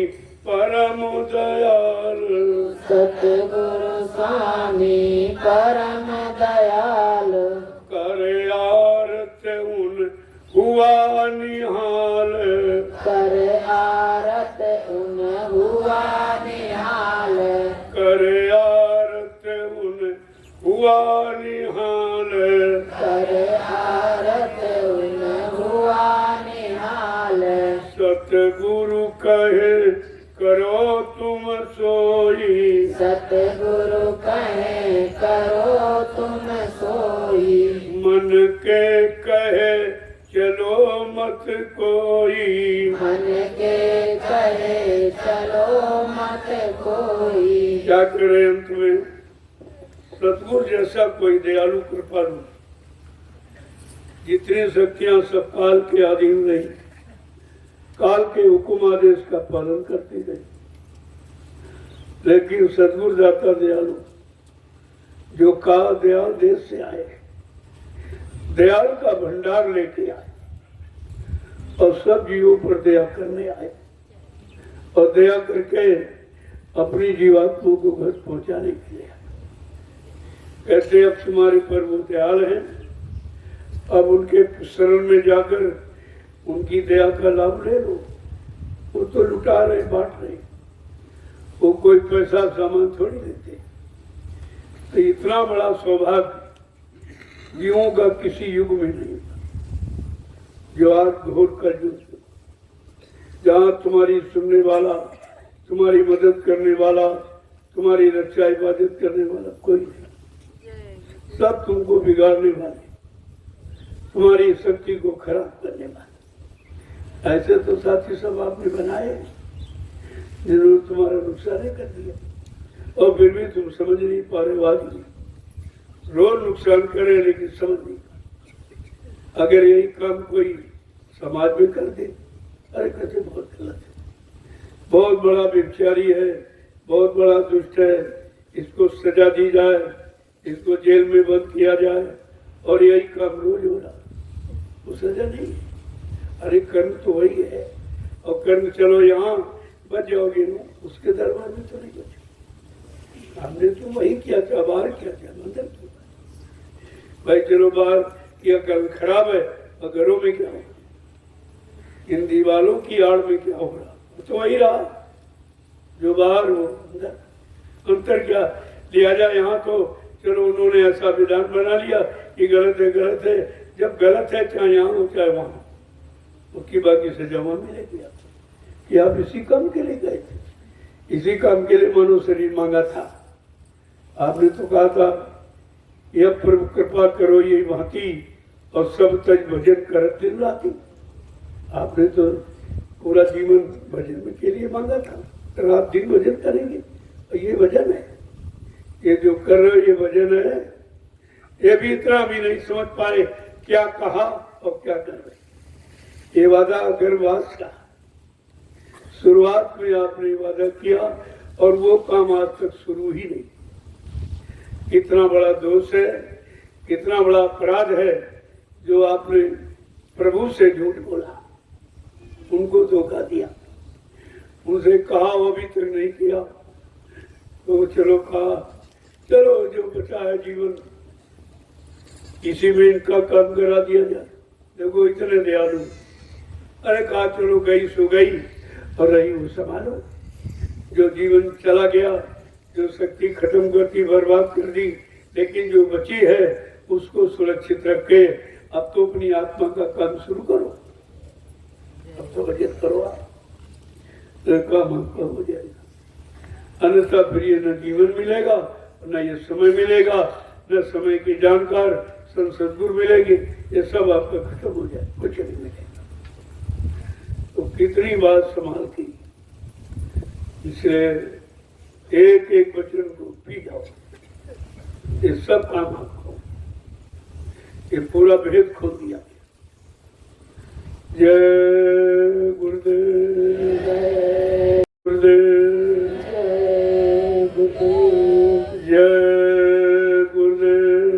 परम दयालु, सतगुरु स्वामी परम दयालु, करे आरत उन हुआ निहाल, कर आरत उन हुआ निहाल, करे आरत उन हुआ निहाल, कर आरत उन हुआ निहाल, सतगुरु कहे करो तुम सोई, सतगुरु कहे करो तुम सोई, मन के कहे चलो मत कोई, मन के कहे चलो मत कोई। क्या करे अंत में, सतगुरु जैसा कोई दयालु कृपालु, जितनी शक्तियां सब काल के अधीन रही, काल के हुक्म आदेश का पालन करती गई, लेकिन सतगुरु दाता दयालु जो का दयाल देश से आए, दयाल का भंडार लेके आए और सब जीवों पर दया करने आए और दया करके अपनी जीवात्माओं को घर पहुंचाने के लिए आए। कहते अब तुम्हारे पर वो दयाल हैं, अब उनके शरण में जाकर उनकी दया का लाभ ले लो। वो तो लुटा रहे बांट रहे, वो कोई पैसा सामान थोड़ी देते। तो इतना बड़ा सौभाग्य जीवों का किसी युग में नहीं जो आज घोर कर युग, जहाँ तुम्हारी सुनने वाला, तुम्हारी मदद करने वाला, तुम्हारी रक्षा इबादत करने वाला कोई नहीं। सब तुमको बिगाड़ने वाले, तुम्हारी शक्ति को खराब करने वाले। ऐसे तो साथी सब आपने बनाए, जरूर तुम्हारा नुकसान ही कर दिया और फिर भी तुम समझ नहीं पा रहे। वादी रोज नुकसान करे लेकिन समझ नहीं। अगर यही काम कोई समाज में कर दे, अरे कैसे बहुत गलत है, बहुत बड़ा व्यभिचारी है, बहुत बड़ा दुष्ट है, इसको सजा दी जाए, इसको जेल में बंद किया जाए और यही काम रोज हो रहा, वो सजा नहीं है। अरे कर्म तो वही है और कर्म चलो यहाँ बच जाओगे ना, उसके दरबार में तो नहीं बचे। हमने तो वही किया था, बाहर किया था, मंदिर तो भाई चलो बाहर किया, कर्म खराब है और घरों में क्या होगा, इन दीवालों की आड़ में क्या हो रहा, तो वही रहा जो बाहर हो अंदर। अंतर क्या लिया जाए, यहाँ तो चलो उन्होंने ऐसा विधान बना लिया कि गलत है, गलत है। जब गलत है चाहे यहाँ हो चाहे वहाँ, उसकी बाकी सजा वहाँ मिलेगी आपको कि आप इसी काम के लिए गए थे, इसी काम के लिए मनो शरीर मांगा था। आपने तो कहा था यह प्रभु कृपा करो ये भांति और सब तज भजन करत दिन राती। आपने तो पूरा जीवन भजन में के लिए मांगा था, रात दिन भजन करेंगे और ये भजन है, ये जो कर रहे हो ये भजन है। ये भी इतना भी नहीं समझ पाए क्या कहा और क्या कर रहे। ये वादा गर्भवास का शुरुआत में आपने वादा किया और वो काम आज तक शुरू ही नहीं। कितना बड़ा दोष है, कितना बड़ा अपराध है जो आपने प्रभु से झूठ बोला, उनको धोखा दिया, उनसे कहा वो अभी तक नहीं किया, तो चलो कहा चलो जो बचा है जीवन इसी में इनका काम करा दिया जाए। देखो इतने दयालु, अरे कहा चलो गई सो गई और रही वो संभालो। जो जीवन चला गया, जो शक्ति खत्म करती बर्बाद कर दी, लेकिन जो बची है उसको सुरक्षित रख के अब तो अपनी आत्मा का काम शुरू करो, अब तो बचत करो, आप काम आपका हो जाएगा। अन्यथा फिर ये न जीवन मिलेगा न ये समय मिलेगा, न समय की जानकार सदगुरु मिलेंगे, ये सब आपका खत्म हो जाए, कुछ नहीं मिलेगा। तो कितनी बात संभाल की, इसलिए एक एक वचन को पी जाओ, ये सब काम आपको, ये पूरा भेद खोल दिया। जय गुरुदेव, जय गुरुदेव, जय गुरुदेव,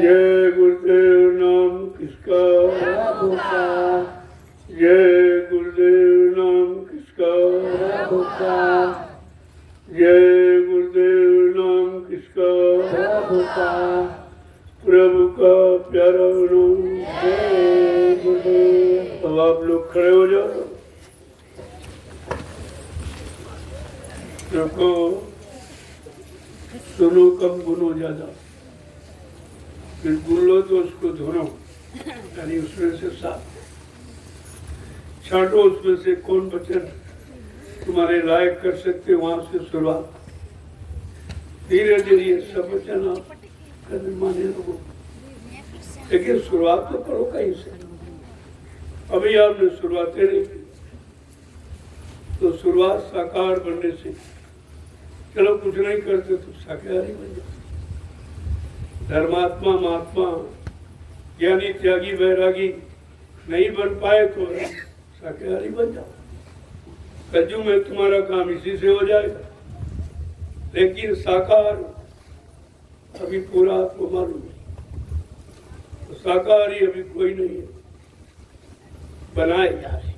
जय गुरुदेव नाम किसका, प्रभु का, जय गुरुदेव नाम किसका, प्रभु का, जय गुरुदेव नाम किसका, प्रभु का, प्रभु का प्यारा नाम। जय गुरुदेव। अब आप लोग खड़े हो जाओ, देखो सुनो कम गुनो ज्यादा, फिर गुन लो तो उसको धोनो, यानी उसमें से साफ छांटो, उसमें से कौन वचन तुम्हारे लायक कर सकते, वहां से शुरुआत। धीरे धीरे ये सब वचन आप करने माने लोगों, लेकिन शुरुआत तो करो कहीं से। अभी आपने शुरुआत नहीं की, तो शुरुआत साकार बनने से, चलो कुछ नहीं करते तो शाकाहारी बन जाओ। धर्मात्मा महात्मा ज्ञानी त्यागी वैरागी नहीं बन पाए तो शाकाहारी बन जाओ। कज्जू में तुम्हारा काम इसी से हो जाएगा, लेकिन साकार अभी पूरा आपको मालूम है, तो शाकाहारी अभी कोई नहीं है, बनाए जा रहे।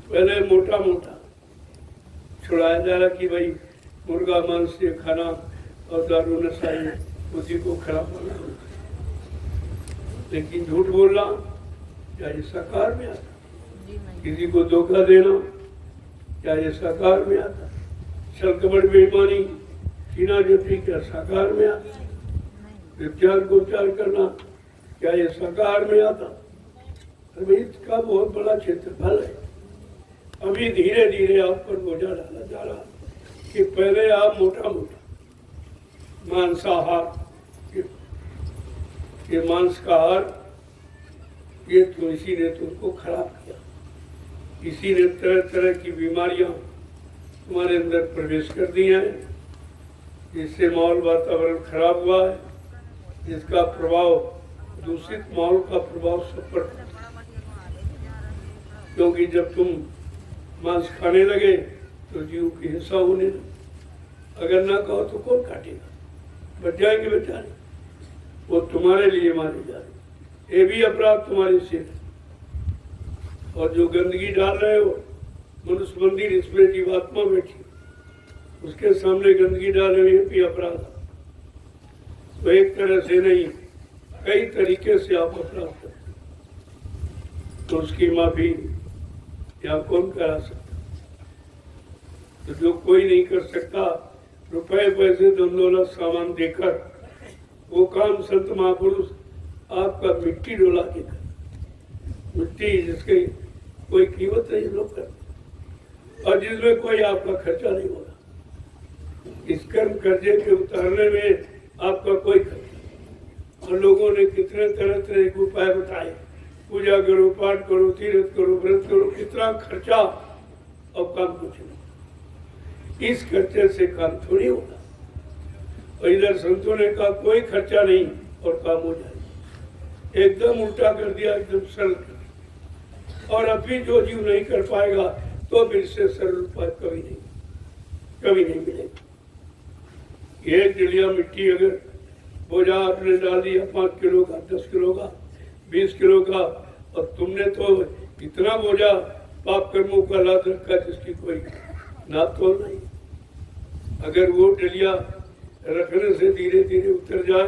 पहले मोटा मोटा छुड़ाया जा रहा कि भाई मुर्गा मांस ये खाना और दारू नशा ये बुद्धि को खराब करना, लेकिन झूठ बोलना क्या ये साकार में आता, किसी को धोखा देना क्या ये साकार में आता, छलकपट बेईमानी सीना जपी क्या साकार में आता, व्यभिचार गोचार करना क्या ये साकार में आता। अभी इसका बहुत बड़ा क्षेत्रफल है। अभी धीरे धीरे आप पर बोझा डाला जा रहा कि पहले आप मोटा मोटा मांसाहार, ये मांस का आहार, ये तो इसी ने तो उसको खराब किया। इसी ने तरह तरह की बीमारियां तुम्हारे अंदर प्रवेश कर दी हैं, जिससे माहौल वातावरण खराब हुआ है, जिसका प्रभाव दूषित माहौल का प्रभाव सब पर पड़ता है। क्योंकि जब तुम मांस खाने लगे तो जीव की हिंसा होने लगी। अगर ना कहो तो कौन काटेगा, बच जाएंगे बेचारे, वो तुम्हारे लिए मारे जा रहे। ये भी अपराध तुम्हारे सिर है। और जो गंदगी डाल रहे हो, मनुष्य मंदिर इसमें जीवात्मा बैठी, उसके सामने गंदगी डाल रहे हो, ये भी अपराध है। तो एक तरह से नहीं, कई तरीके से आप अपराध करते हो, तो उसकी माफी यहाँ कौन करा सकता? तो जो कोई नहीं कर सकता, रुपए पैसे धन दौलत सामान देकर, वो काम संत महापुरुष आपका मिट्टी डोला के कर, मिट्टी जिसकी कोई कीमत नहीं लोग करते, और जिसमें कोई आपका खर्चा नहीं हो रहा। इस कर्म कर्जे के उतारने में आपका कोई खर्चा। और लोगों ने कितने तरह तरह के उपाय बताए, पूजा करो, पाठ करो, तीर्थ करो, व्रत करो, कितना खर्चा और काम कुछ नहीं। इस खर्चे से काम थोड़ी होगा। और इधर संतों ने कहा कोई खर्चा नहीं और काम हो जाएगा। एकदम उल्टा कर दिया, एकदम सरल कर दिया। और अभी जो जीव नहीं कर पाएगा तो फिर से सरल उपाय कभी नहीं मिलेगा। एक जलिया मिट्टी अगर बोझा आपने डाल दिया 5 किलो का, 10 किलो का, 20 किलो का, और तुमने तो इतना बोझा पाप कर्मों का लाद रखा जिसकी कोई नाप तो नहीं। अगर वो डलिया रखने से धीरे धीरे उतर जाए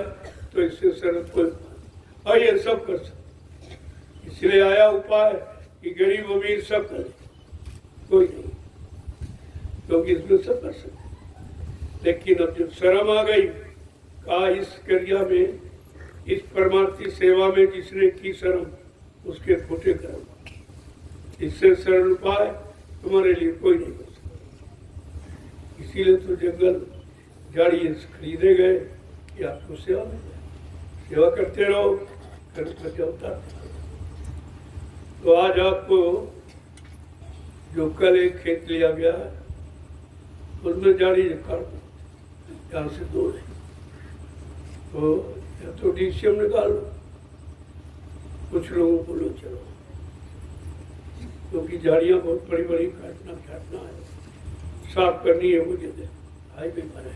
तो इससे सरल कोई, और ये सब कर सकते। इसलिए आया उपाय कि गरीब अमीर सब करे, कोई नहीं, क्योंकि इसमें सब कर सकते। लेकिन अब जब शर्म आ गई, कहा इस क्रिया में, इस परमार्थी सेवा में जिसने की शर्म, उसके खोटे कर्म। इससे सरल उपाय तुम्हारे लिए कोई नहीं कर सकता। इसीलिए तो जंगल झाड़ी खरीदे गए कि आपको सेवा मिल जाए, सेवा करते रहो, कर्म करके उतारते रहो। तो आज आपको जो कल एक खेत लिया गया है, उसमें झाड़ी काट दो, यहाँ से दो ले, तो या तो डीसीएम निकाल लो, कुछ लोगों को लो चलो, क्योंकि झाड़ियाँ बहुत बड़ी बड़ी काटना है, साफ करनी है। वो जगह हाईवे पर है,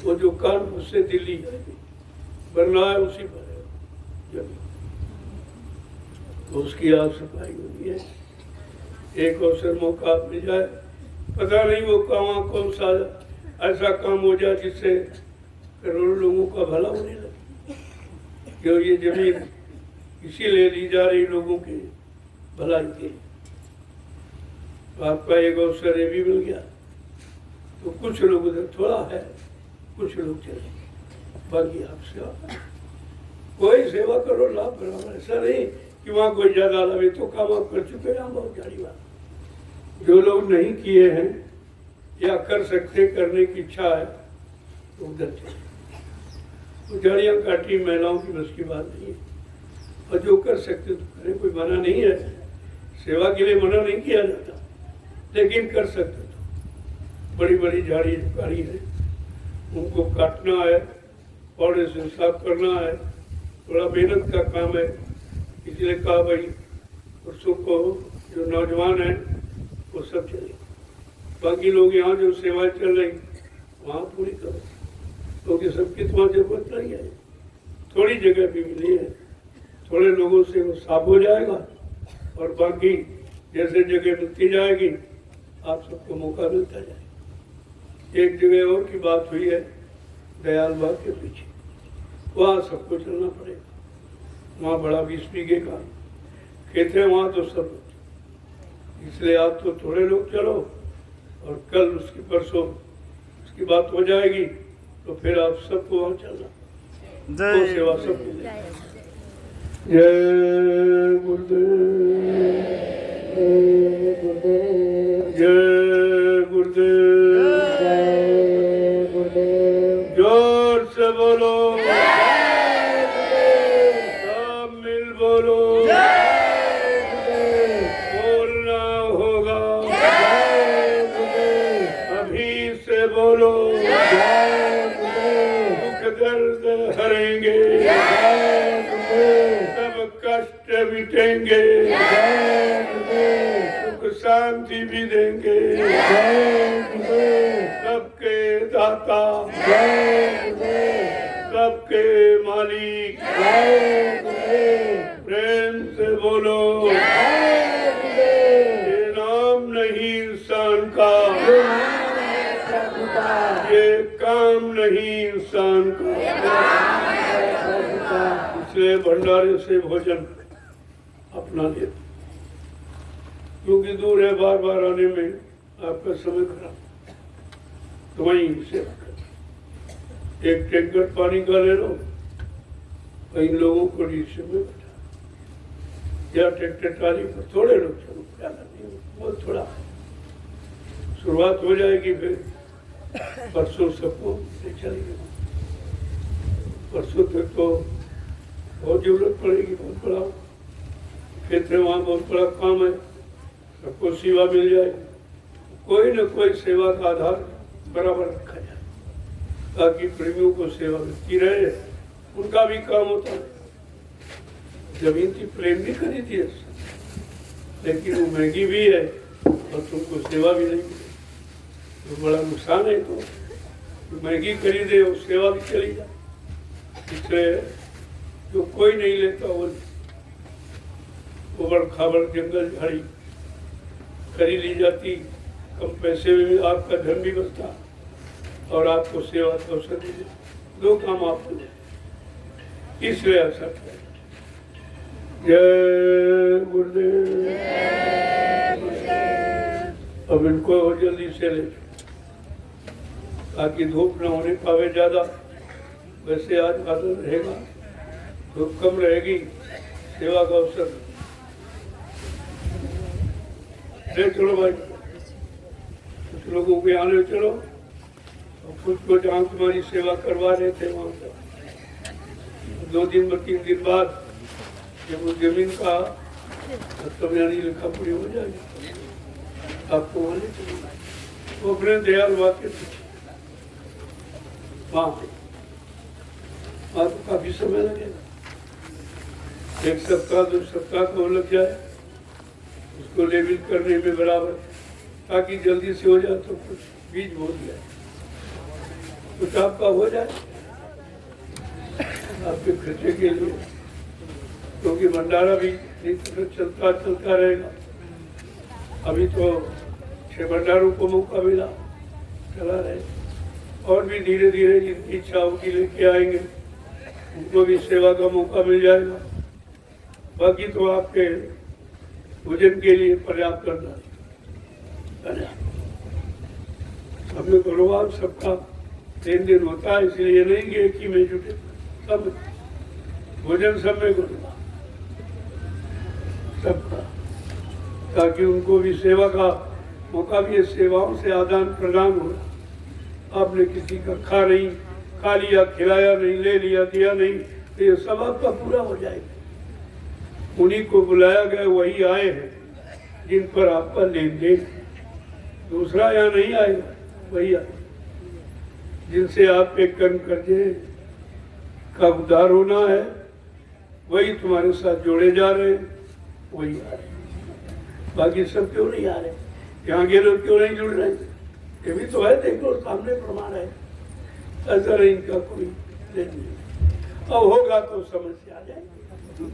वो जो काम उससे दिल्ली हाईवे बनना है उसी पर है जमीन, तो उसकी आप सफाई होनी है। एक अवसर मौका मिल जाए, पता नहीं वो कहाँ कौन सा ऐसा काम हो जाए जिससे करोड़ों लोगों का भला होने लगे। क्यों ये जमीन इसीलिए ली जा रही लोगों की भलाई के लिए। तो आपका एक अवसर ये भी मिल गया, तो कुछ लोग उधर थोड़ा है, कुछ लोग चले, बाकी आप सेवा, कोई सेवा करो, लाभ करो। ऐसा नहीं कि वहाँ कोई ज्यादा लाभ, तो काम आप कर चुके हैं। हम बहुत झाड़ी बात, जो लोग नहीं किए हैं या कर सकते, करने की इच्छा है, तो उधर चले। तो झाड़ियाँ काटी महिलाओं की बस की बात नहीं है, और जो कर सकते तो करें, कोई मना नहीं है, सेवा के लिए मना नहीं किया जाता, लेकिन कर सकते तो। बड़ी बड़ी झाड़ी झुकारी है, उनको काटना है, पौधे से साफ करना है, थोड़ा मेहनत का काम है। इसलिए कहा भाई उसको को जो नौजवान है वो सब चले, बाकी लोग यहाँ जो सेवाएं चल रही वहाँ पूरी करो, क्योंकि सबकी तो वहाँ जरूरत नहीं है। थोड़ी जगह भी मिली है, थोड़े लोगों से वो साफ हो जाएगा, और बाकी जैसे जगह मिलती जाएगी आप सबको मौका मिलता जाएगा। एक जगह और की बात हुई है दयाल बाग के पीछे, वहाँ सबको चलना पड़ेगा। वहाँ बड़ा 20 बीघे का खेत है, वहाँ तो सब, इसलिए आप तो थोड़े लोग चलो, और कल उसकी परसों उसकी बात हो जाएगी, तो फिर आप सबको वहाँ चलना, तो सेवा सब मिलेगी। जय गुरुदेव, जय गुरुदेव, जय गुरुदेव, जोर से बोलो, सब मिल बोलो, बोल जय गुरुदेव, दुख दर्द हरेंगे, जय गुरुदेव, सब कष्ट मिटेंगे, जय गुरुदेव, सुख शांति भी देंगे, जय गुरुदेव, सबके दाता, जय गुरुदेव, सबके मालिक, जय गुरुदेव, प्रेम से बोलो, जय गुरुदेव, ये नाम नहीं इंसान का, ये नाम है प्रभु का, ये काम नहीं इंसान का। प्रभु का, इसलिए भंडारे से भोजन अपना ले, क्योंकि दूर है, बार बार आने में आपका समय खराब, तो वहीं सेवा करो। एक टैंकर पानी का ले लो, कई लोगों को रिक्शे में बैठा, या ट्रैक्टर ट्राली पर थोड़े लोग, चलो ज्यादा नहीं, बहुत थोड़ा शुरुआत हो जाएगी, फिर परसों सबको ले चलेंगे। परसों तक तो बहुत जरूरत पड़ेगी, बहुत बड़ा खेत है, वहाँ बहुत बड़ा काम है, सबको सेवा मिल जाएगी। कोई न कोई सेवा का आधार बराबर रखा जाए, ताकि प्रेमियों को सेवा मिलती रहे, उनका भी काम होता है। जमीन की प्रेम नहीं खरीदी है, लेकिन वो महंगी भी है और तुमको सेवा भी नहीं मिले, तो बड़ा नुकसान है। तो महंगी खरीदे और सेवा भी चली जाए, इसलिए जो कोई नहीं लेता वो उबड़ खाबड़ जंगल झाड़ी खरीद ली जाती, कम पैसे में भी आपका धन भी बचता और आपको सेवा का अवसर भी दे, दो काम आपको दे, इसलिए ऐसा किया। जय गुरुदेव। अब इनको और जल्दी से ले, ताकि धूप न होने पावे ज्यादा। वैसे आज बादल रहेगा, धूप कम रहेगी, सेवा का अवसर ले चलो भाई, कुछ लोगों के आने चलो, और कुछ को जहाँ तुम्हारी सेवा करवा रहे थे वहाँ पर 2 दिन में 3 दिन बाद जब वो जमीन का मतलब यानी लिखा पड़ी हो जाएगी, आपको वहाँ ले चलेगा, वो अपने दयाल वाक्य वहाँ तो काफी समय लगेगा, 1 सप्ताह 2 सप्ताह को लग जाए उसको लेवल करने में बराबर, ताकि जल्दी से हो जाए, तो कुछ बीज बो दिया, कुछ आपका हो जाए आपके खर्चे के लिए, क्योंकि भंडारा भी चलता रहेगा। अभी तो 6 भंडारों को मौका मिला, चला रहे, और भी धीरे धीरे जिनकी इच्छा होगी लेके आएंगे, उनको भी सेवा का मौका मिल जाएगा। बाकी तो आपके भोजन के लिए पर्याप्त करना, सब में कारोबार सबका लेन देन होता है, इसलिए नहीं कि एक ही में जुटे, सब भोजन सब में करूँगा सबका, ताकि उनको भी सेवा का मौका भी है, सेवाओं से आदान प्रदान हो। आपने किसी का खा लिया, खिलाया नहीं, ले लिया, दिया नहीं, तो ये सब आपका पूरा हो जाएगा। उन्हीं को बुलाया गया, वही आए हैं जिन पर आपका लेन देन, दूसरा यहाँ नहीं आएगा, वही आए जिनसे आपके कर्म कर्जे का उद्धार होना है, वही तुम्हारे साथ जोड़े जा रहे हैं, वही आ रहे। बाकी सब क्यों नहीं आ रहे, यहाँ के लोग क्यों नहीं जुड़ रहे, ये भी तो है, देखो सामने प्रमाण है, ऐसा नहीं इनका कोई नहीं। अब होगा तो समझ से आ जाएगी,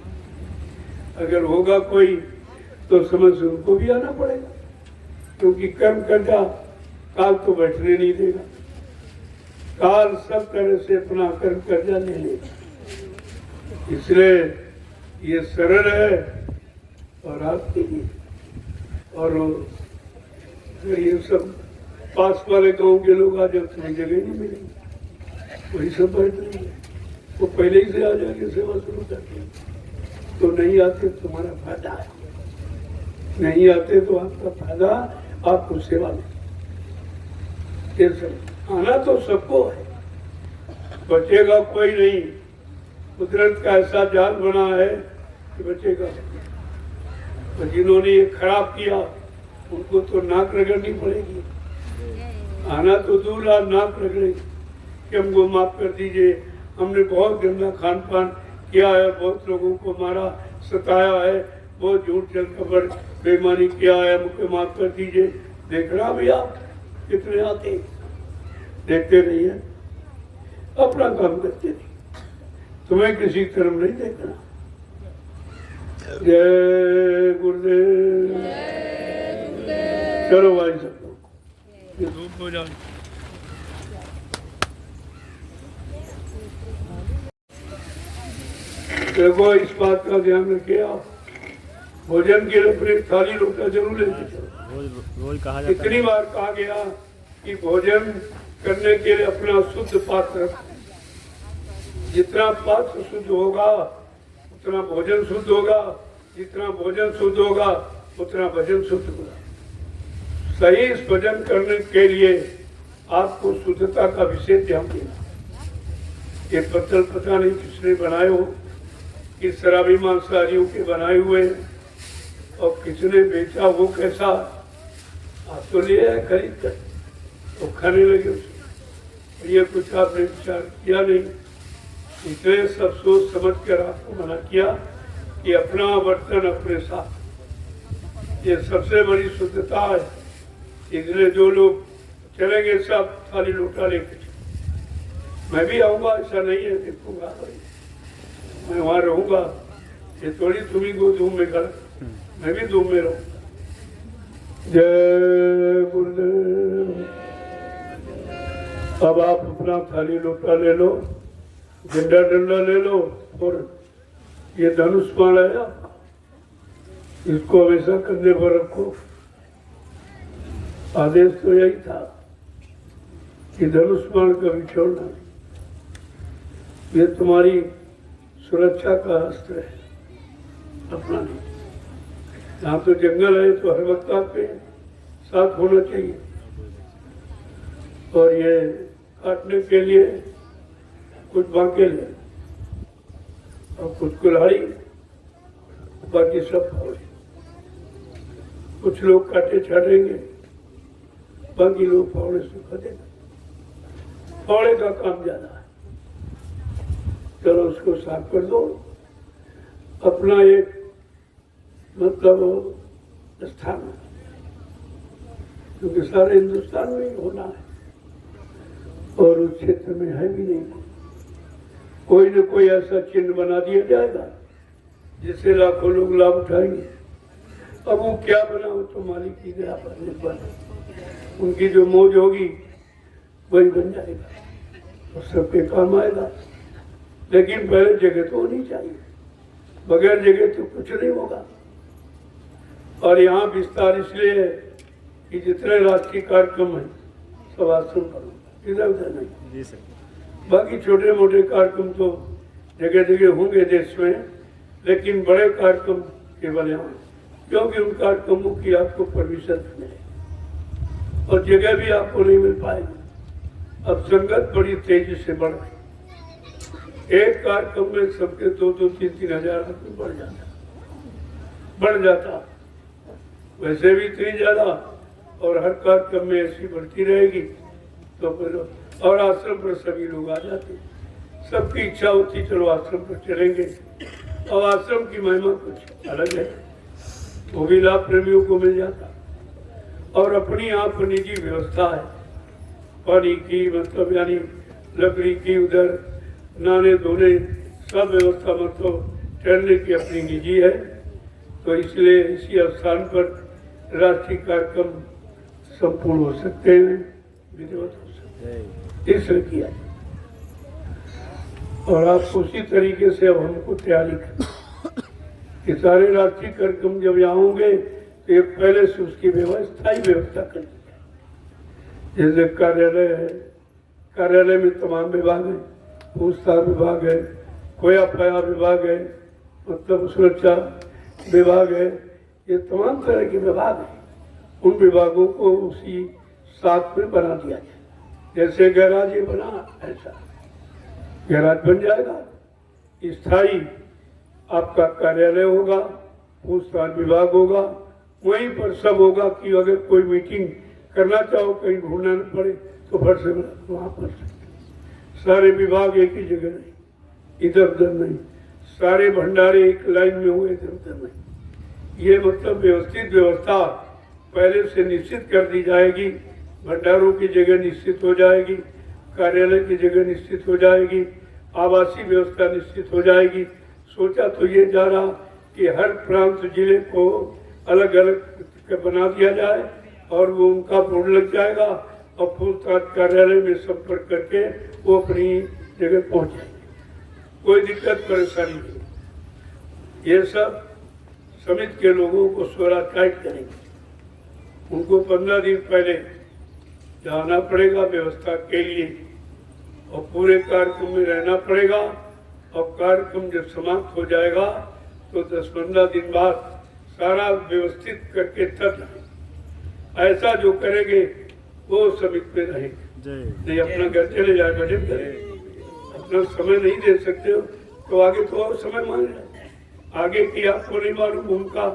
अगर होगा कोई तो समझ से उनको भी आना पड़ेगा, क्योंकि कर्म कर्जा काल तो बैठने नहीं देगा, काल सब तरह से अपना कर्म कर्जा ले लेगा। इसलिए ये सरल है और आपके लिए, और ये सब पास वाले गांव के लोग आ जाए, तुम्हें जगह नहीं मिलेगी, वही सब बैठ रही है, वो पहले ही से आ जाके सेवा शुरू करते हैं। तो नहीं आते तुम्हारा फायदा है, नहीं आते तो आपका फायदा, आपको सेवा नहीं। ये सब आना तो सबको है, बचेगा कोई नहीं, कुदरत का ऐसा जाल बना है कि बचेगा। तो जिन्होंने ये खराब किया उनको तो नाक रगड़नी पड़ेगी, आना तो दूर, आज नाक रगड़े कि हमको माफ कर दीजिए, हमने बहुत गंदा खान पान किया है, बहुत लोगों को मारा सताया है, बहुत झूठ चल कपड़ बेईमानी किया है, हमको माफ कर दीजिए। देखना भी आप कितने आते, देखते नहीं है, अपना काम करते नहीं, तुम्हें किसी तरफ नहीं देखना। जय गुरुदेव। चलो भाई सब लोग ये धूप हो जाओ। देखो इस बात का ध्यान रखिए, आप भोजन के लिए अपनी थाली लोटा जरूर लेके चलो। रोज कहा जाता इतनी बार कहा गया कि भोजन करने के लिए अपना शुद्ध पात्र रखो। जितना पात्र शुद्ध होगा उतना भोजन शुद्ध होगा, जितना भोजन शुद्ध होगा उतना भजन शुद्ध होगा। सही भजन करने के लिए आपको शुद्धता का विशेष ध्यान देना। ये पत्थर पता नहीं किसने बनाए हो, कि शराबी मांसाहारियों के बनाए हुए, और किसने बेचा वो कैसा, आप तो ले आए खरीद कर तो खाने लगे उसको। ये कुछ आपने विचार किया नहीं, इसलिए सब सोच समझ कर आपको मना किया कि अपना बर्तन अपने साथ, ये सबसे बड़ी शुद्धता है। इसलिए जो लोग चलेंगे सब थाली लोटा लेके, मैं भी आऊँगा ऐसा नहीं है, देखूंगा भाई मैं वहाँ रहूँगा, ये थोड़ी तुम्ही को धूम में कर, मैं भी धूम में रहूँगा। जय गुरुदेव। अब आप अपना थाली लोटा ले लो, झंडा डंडा ले लो, और ये धनुष बाण है आपका, इसको हमेशा कंधे पर रखो। आदेश तो यही था कि धनुष बाण कभी छोड़ना नहीं, ये तुम्हारी सुरक्षा का अस्त्र है, अपना नहीं। यहाँ तो जंगल है तो हर वक्त आपके साथ होना चाहिए, और ये काटने के लिए कुछ बांके ले और कुछ कुल्हाड़ी, बाकी सब फावड़े। कुछ लोग काटे छाटेंगे, बाकी लोग फावड़े सुखा देंगे। फावड़े का काम ज्यादा है, चलो उसको साफ कर दो। अपना एक मतलब स्थान, क्योंकि सारे हिंदुस्तान में ही होना है और उस क्षेत्र में है भी नहीं, कोई न कोई ऐसा चिन्ह बना दिया जाएगा जिससे लाखों लोग लाभ उठाएंगे। अब वो क्या बना हो तो मालिक की दया पर निर्भर है, उनकी जो मौज होगी वही बन जाएगा और सबके काम आएगा। लेकिन पहले जगह तो होनी चाहिए, बगैर जगह तो कुछ नहीं होगा। और यहाँ विस्तार इसलिए है कि जितने राष्ट्रीय कार्यक्रम है सब आश्रम करो, इधर उधर नहीं। जी सर। बाकी छोटे मोटे कार्यक्रम तो जगह जगह होंगे देश में, लेकिन बड़े कार्यक्रम केवल यहाँ, क्योंकि उन कार्यक्रमों की आपको परमिशन मिले और जगह भी आपको नहीं मिल पाएगी। अब संगत बड़ी तेजी से बढ़ रही, एक कार्यक्रम में सबके 2-3 हजार आदमी बढ़ जाता, वैसे भी इतनी ज्यादा, और हर कार्यक्रम में ऐसी बढ़ती रहेगी तो फिर, और आश्रम पर सभी लोग आ जाते, सबकी इच्छा होती चलो आश्रम पर चलेंगे। और आश्रम की महिमा कुछ अलग है, वो भी लाभ प्रेमियों को मिल जाता। और अपनी आप निजी व्यवस्था है, पानी की मतलब यानी लकड़ी की, उधर नहाने धोने सब व्यवस्था, मतलब ठहरने की अपनी निजी है। तो इसलिए इसी स्थान पर राष्ट्रीय कार्यक्रम संपूर्ण हो सकते हैं, विधिवत हो सकते हैं, इसलिए किया। और आप उसी तरीके से अब हमको तैयारी करें कि सारे राष्ट्रीय कार्यक्रम जब यहाँ होंगे तो एक पहले से उसकी स्थायी व्यवस्था करनी है। जैसे कार्यालय है, कार्यालय में तमाम विभाग है, पूछताछ विभाग है, खोया पाया विभाग है, मतलब सुरक्षा विभाग है, ये तमाम तरह के विभाग हैं। उन विभागों को उसी साथ में बना दिया जाए। जैसे गैराज ये बना, ऐसा गैराज बन जाएगा, स्थायी आपका कार्यालय होगा, पूछताछ विभाग होगा, वहीं पर सब होगा कि अगर कोई मीटिंग करना चाहो कहीं ढूंढना न पड़े तो फट से वहाँ पर सारे विभाग एक ही जगह नहीं, इधर उधर नहीं, सारे भंडारे एक लाइन में हुए, इधर उधर नहीं। ये मतलब व्यवस्थित व्यवस्था पहले से निश्चित कर दी जाएगी। भंडारों की जगह निश्चित हो जाएगी, कार्यालय की जगह निश्चित हो जाएगी, आवासीय व्यवस्था निश्चित हो जाएगी। सोचा तो ये जा रहा कि हर प्रांत जिले को अलग अलग बना दिया जाए और वो उनका बोर्ड लग जाएगा और पूछताछ कार्यालय में संपर्क करके वो अपनी जगह पहुंच जाएंगे, कोई दिक्कत परेशानी नहीं। ये सब समिति के लोगों को स्वराज टाइट करेंगे। उनको 15 दिन पहले जाना पड़ेगा व्यवस्था के लिए और पूरे कार्यक्रम में रहना पड़ेगा और कार्यक्रम जब समाप्त हो जाएगा तो 10-15 दिन बाद सारा व्यवस्थित करके तब ऐसा जो करेंगे वो समिति में रहेंगे। नहीं अपना घर चले जाए भजन करें। अपना समय नहीं दे सकते हो तो आगे तो और समय मान जाए। आगे की आपको नहीं मालूम भूमिका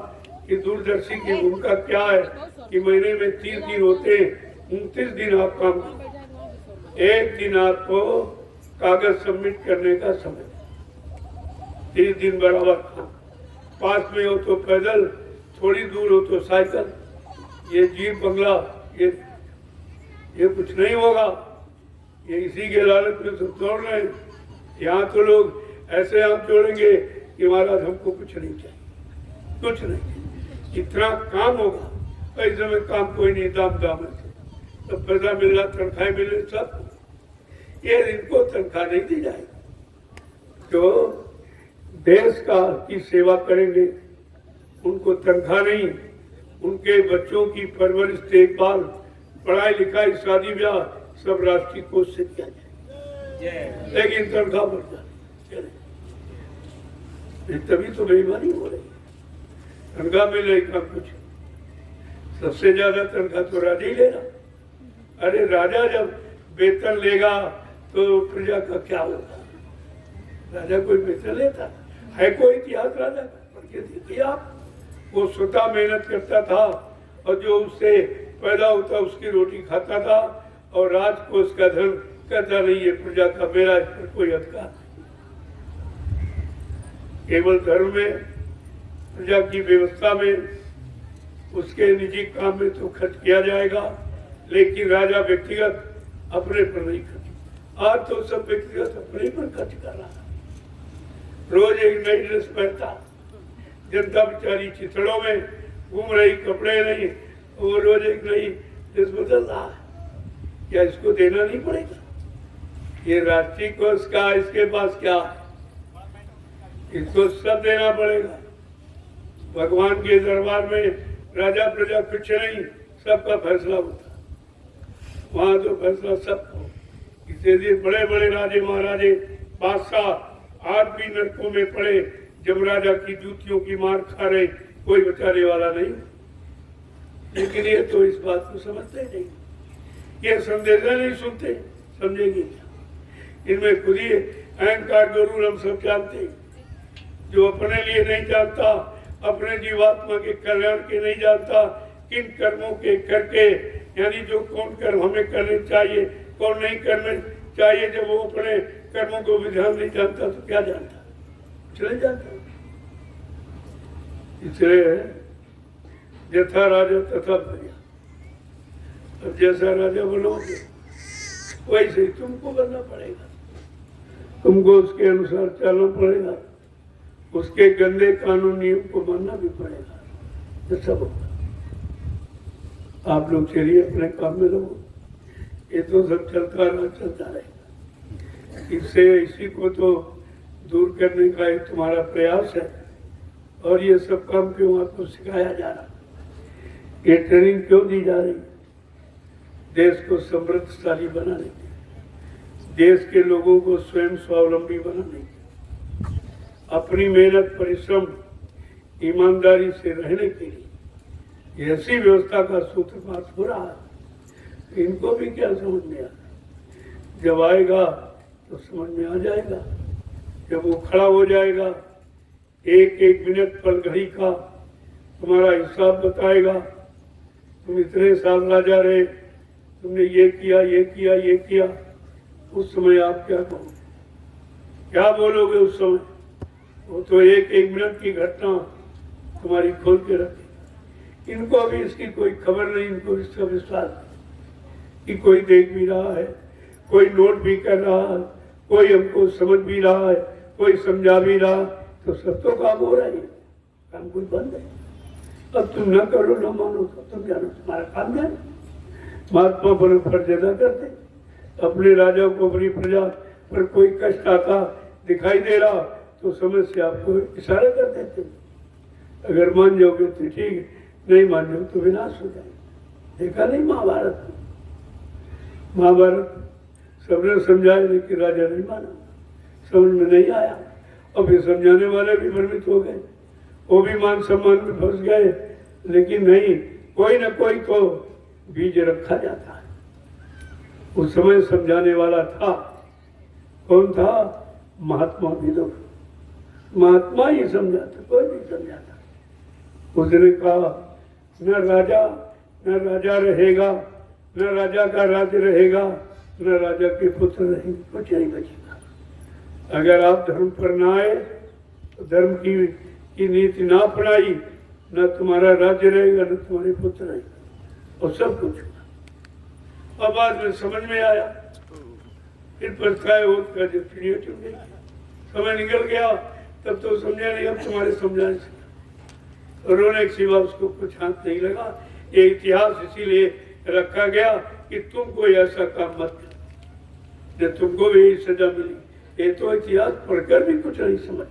कि दूरदर्शी की भूमिका क्या है कि महीने में 30 दिन होते हैं, 29 दिन आप काम करो, एक दिन आपको कागज सबमिट करने का समय, 30 दिन बराबर काम। पास में हो तो पैदल, थोड़ी दूर हो तो साइकिल, ये जीप बंगला ये कुछ नहीं होगा। ये इसी के लालच में सब तोड़ रहे हैं। यहाँ तो लोग ऐसे हाथ जोड़ेंगे कि महाराज हमको कुछ नहीं चाहिए, कुछ नहीं चाहिए, इतना काम होगा। पैसे में काम कोई नहीं, दाम दाम है, तो पैसा मिल रहा, तनख्वाह मिल रही, सब ये इनको तनख्वाह नहीं दी जाएगी। जो देश का की सेवा करेंगे उनको तनख्वाह नहीं, उनके बच्चों की परवरिश, देखभाल, पढ़ाई लिखाई, शादी ब्याह सब राष्ट्रीय कोष से किया जाए, लेकिन तनख्वाह बढ़ जाए तभी तो बेईमानी हो रही। तनख्वाह मिल रही काम कुछ, सबसे ज्यादा तनख्वाह तो राजा ही ले रहा। अरे राजा जब वेतन लेगा तो प्रजा का क्या होगा? राजा कोई वेतन लेता है? कोई इतिहास राजा का? आप वो स्वतः मेहनत करता था और जो उससे पैदा होता उसकी रोटी खाता था और राजकोष का धन कहता नहीं ये प्रजा का, मेरा इस पर कोई अधिकार नहीं। केवल धर्म में, प्रजा की व्यवस्था में, उसके निजी काम में तो खर्च किया जाएगा, लेकिन राजा व्यक्तिगत अपने पर नहीं खर्च। आज तो सब व्यक्तिगत अपने पर खर्च कर रहा है। रोज एक नई ड्रेस पहनता, जनता बेचारी चिथड़ों में घूम रही, कपड़े नहीं, वो रोज एक नई ड्रेस बदल रहा है। क्या इसको देना नहीं पड़ेगा? ये राष्ट्रीय कोष का इसके पास क्या, इसको सब देना पड़ेगा। भगवान के दरबार में राजा प्रजा कुछ नहीं, सबका फैसला होता, वहां तो फैसला सबको। इसे दिन बड़े बड़े राजे महाराजे बादशाह आज भी नरकों में पड़े, जब राजा की जूतियों की मार खा रहे, कोई बचाने वाला नहीं। लेकिन ये तो इस बात को समझते नहीं, ये संदेशा नहीं सुनते, समझेंगे क्या? इनमें खुद ही अहंकार जरूर हम सब जानते हैं। जो अपने लिए नहीं जानता, अपने जीवात्मा के कल्याण के नहीं जानता, किन कर्मों के करके, यानी जो कौन कर्म हमें करने चाहिए, कौन नहीं करने चाहिए, जब वो अपने कर्मों को विधान नहीं जानता तो क्या जानता? चले जाता। इसलिए यथा राजा तथा प्रजा। अब जैसा राजा बनोगे वैसे ही तुमको बनना पड़ेगा, तुमको उसके अनुसार चलना पड़ेगा, उसके गंदे कानून नियम को मानना भी पड़ेगा। ये सब होगा। आप लोग चलिए अपने काम में रहो, ये तो सब चलता रहेगा। इससे इसी को तो दूर करने का एक तुम्हारा प्रयास है और ये सब काम क्यों आपको सिखाया जा रहा, ये ट्रेनिंग क्यों दी जा रही? देश को समृद्धशाली बनाने की, देश के लोगों को स्वयं स्वावलंबी बनाने की, अपनी मेहनत, परिश्रम, ईमानदारी से रहने के लिए ऐसी व्यवस्था का सूत्रपात हो रहा है। इनको भी क्या समझ में आता? जब आएगा तो समझ में आ जाएगा। जब वो खड़ा हो जाएगा, एक एक मिनट पल घड़ी का तुम्हारा हिसाब बताएगा, तुम इतने साल राजा रहे, तुमने ये किया ये किया ये किया, उस समय आप क्या कहोगे, क्या बोलोगे उस समय? वो तो एक एक मिनट की घटना तुम्हारी खोल के रखी। इनको अभी इसकी कोई खबर नहीं, इनको इसका विश्वास नहीं कि कोई देख भी रहा है, कोई नोट भी कर रहा है, कोई हमको समझ भी रहा है, कोई समझा भी रहा, तो सब तो काम हो रहा है, काम कोई बंद है। अब तुम न करो न मानो तो तुम जानो तुम्हारा काम जानो। महात्मा पर फर्ज अदा करते, अपने राजा को अपनी प्रजा पर कोई कष्ट आता दिखाई दे रहा तो समझ से आपको इशारा कर देते, अगर मान जाओगे तो ठीक, नहीं मान जाओ तो विनाश हो जाए। देखा नहीं महाभारत में, महाभारत सबने समझाया लेकिन राजा नहीं माना, समझ में नहीं आया, और फिर समझाने वाले भी भ्रमित हो गए, वो भी मान सम्मान में फंस गए, लेकिन नहीं, कोई ना कोई तो बीज रखा जाता है। उस समय समझाने वाला था, कौन था? महात्मा विदुर, महात्मा ही समझाता, कोई नहीं समझाता। उसने कहा न राजा रहेगा, न राजा का राज्य रहेगा, न राजा के पुत्र रहेंगे, कुछ नहीं बचेगा। अगर आप धर्म पर ना आए, तो धर्म की नीति ना अपनाई, न तुम्हारा राज्य रहेगा न तुम्हारे पुत्र रहेगा, और सब कुछ हुआ। अब बाद में समझ में आया, फिर पछताए होत का जब चिड़िया चुन गई, समय निकल गया, तब तो समझा नहीं, अब तुम्हारे समझाने से रोने के सिवा उसको कुछ हाथ नहीं लगा। ये इतिहास इसीलिए रखा गया कि तुम कोई ऐसा काम मत करो जब तुमको भी यही सजा मिली। ये तो इतिहास पढ़कर भी कुछ नहीं समझ,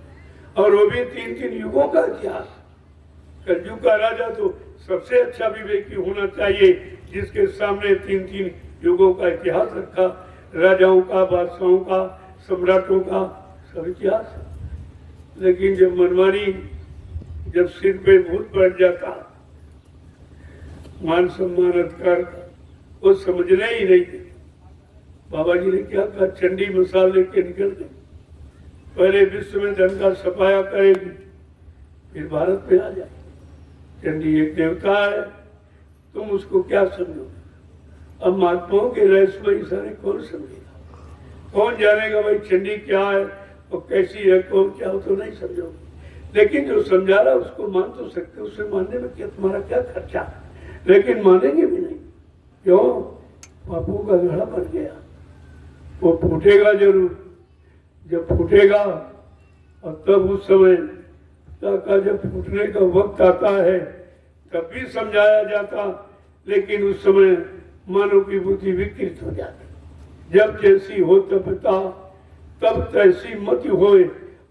और वो भी 3-3 युगों का इतिहास। कलयुग का राजा तो सबसे अच्छा विवेकी होना चाहिए, जिसके सामने 3-3 युगों का इतिहास रखा, राजाओं का, बादशाहों का, सम्राटों का सब इतिहास है। लेकिन जब मनमानी, जब सिर पे भूत बैठ जाता, मान सम्मान अधिकार वो समझने ही नहीं थे। बाबा जी ने क्या कहा, चंडी मसाल लेके निकल गए, पहले विश्व में धन का सफाया करेगी, फिर भारत में आ जाए। चंडी एक देवता है, तुम उसको क्या समझोगे? अब महात्माओं के रहस्य में सारे कौन समझेगा, कौन जानेगा भाई चंडी क्या है और कैसी है, कौन क्या हो, तो नहीं समझोगे। लेकिन जो समझा रहा उसको मान तो सकते, उसे मानने में क्या तुम्हारा क्या खर्चा, लेकिन मानेंगे भी नहीं। क्यों? बापू का घड़ा बन गया, वो फूटेगा जरूर। जब फूटेगा और तब उस समय का जब फूटने का वक्त आता है तब भी समझाया जाता, लेकिन उस समय मानव की बुद्धि विकृत हो जाती। जब जैसी हो तपता, तब तैसी मति होए,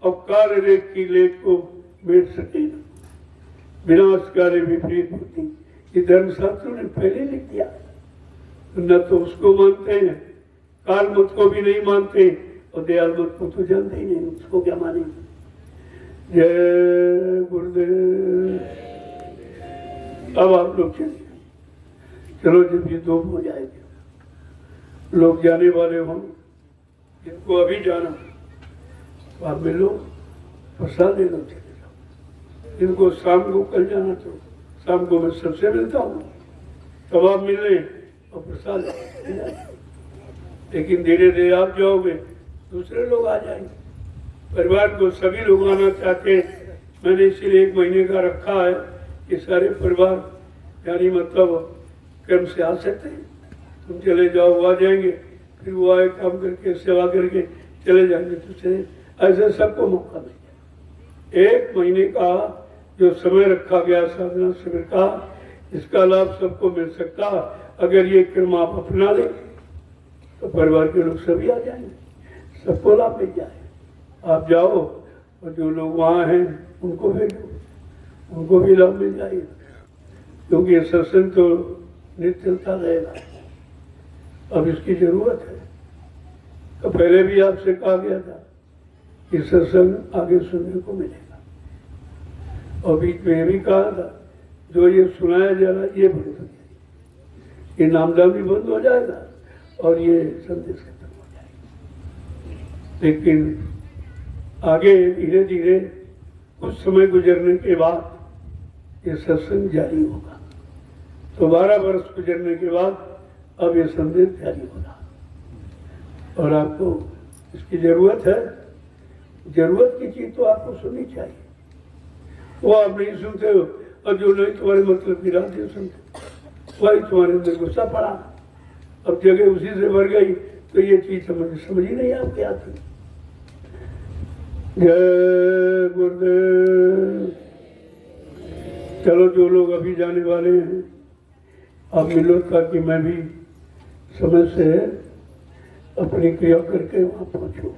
और कार्य रेख की लेख को बैठ सके न, विनाश कार्य विपरीत बुद्धि। ये धर्मशास्त्रों ने पहले लिख दिया, न तो उसको मानते हैं, काल मत को भी नहीं मानते, और दयाल मत को तो जानते ही नहीं, उसको क्या मानेंगे। जय गुरुदेव। अब आप लोग चलिए, चलो जब ये 2 हो जाएंगे, लोग जाने वाले हों, जिनको अभी जाना तो आप मिलो, प्रसाद ले लो, चले जाओ। जिनको शाम को कल जाना तो शाम को मैं सबसे मिलता हूँ, तब आप मिले और प्रसाद ले जाए। लेकिन धीरे धीरे आप जाओगे, दूसरे लोग आ जाएंगे। परिवार को सभी लोग आना चाहते हैं, मैंने इसीलिए 1 महीने का रखा है कि सारे परिवार यानी मतलब क्रम से आ सकते हैं। तुम चले जाओ, वो आ जाएंगे, फिर वो आए काम करके सेवा करके चले जाएंगे, तो चले, ऐसे सबको मौका मिल जाए। 1 महीने का जो समय रखा गया साधना शिविर का, इसका लाभ सबको मिल सकता। अगर ये क्रम आप अपना लें तो परिवार के लोग सभी आ जाएंगे, सबको लाभ मिल जाए। आप जाओ और जो लोग वहाँ हैं उनको भेजो, उनको भी लाभ मिल जाएगा, क्योंकि ये सत्संग तो नित्य चलता रहेगा। अब इसकी जरूरत है। तो पहले भी आपसे कहा गया था कि सत्संग आगे सुनने को मिलेगा, और बीच में भी कहा था जो ये सुनाया जा रहा है ये बंद हो जाएगा, ये नामदान भी बंद हो जाएगा और ये संदेश खत्म हो जाएगा। लेकिन आगे धीरे धीरे कुछ समय गुजरने के बाद ये सत्संग जारी होगा। तो 12 वर्ष गुजरने के बाद अब ये संदेश जारी हो रहा और आपको इसकी जरूरत है। जरूरत की चीज तो आपको सुननी चाहिए, वो आप नहीं सुनते हो, और जो नहीं तुम्हारे मतलब की रात नहीं सुनते वही तुम्हारे अंदर गुस्सा पड़ा। अब जगह उसी से भर गई तो ये चीज समझ ही नहीं आपके आती। जय गुरुदेव। चलो जो लोग अभी जाने वाले हैं आप मिलो, ताकि मैं भी समय से अपनी क्रिया करके वहां पहुंचूं।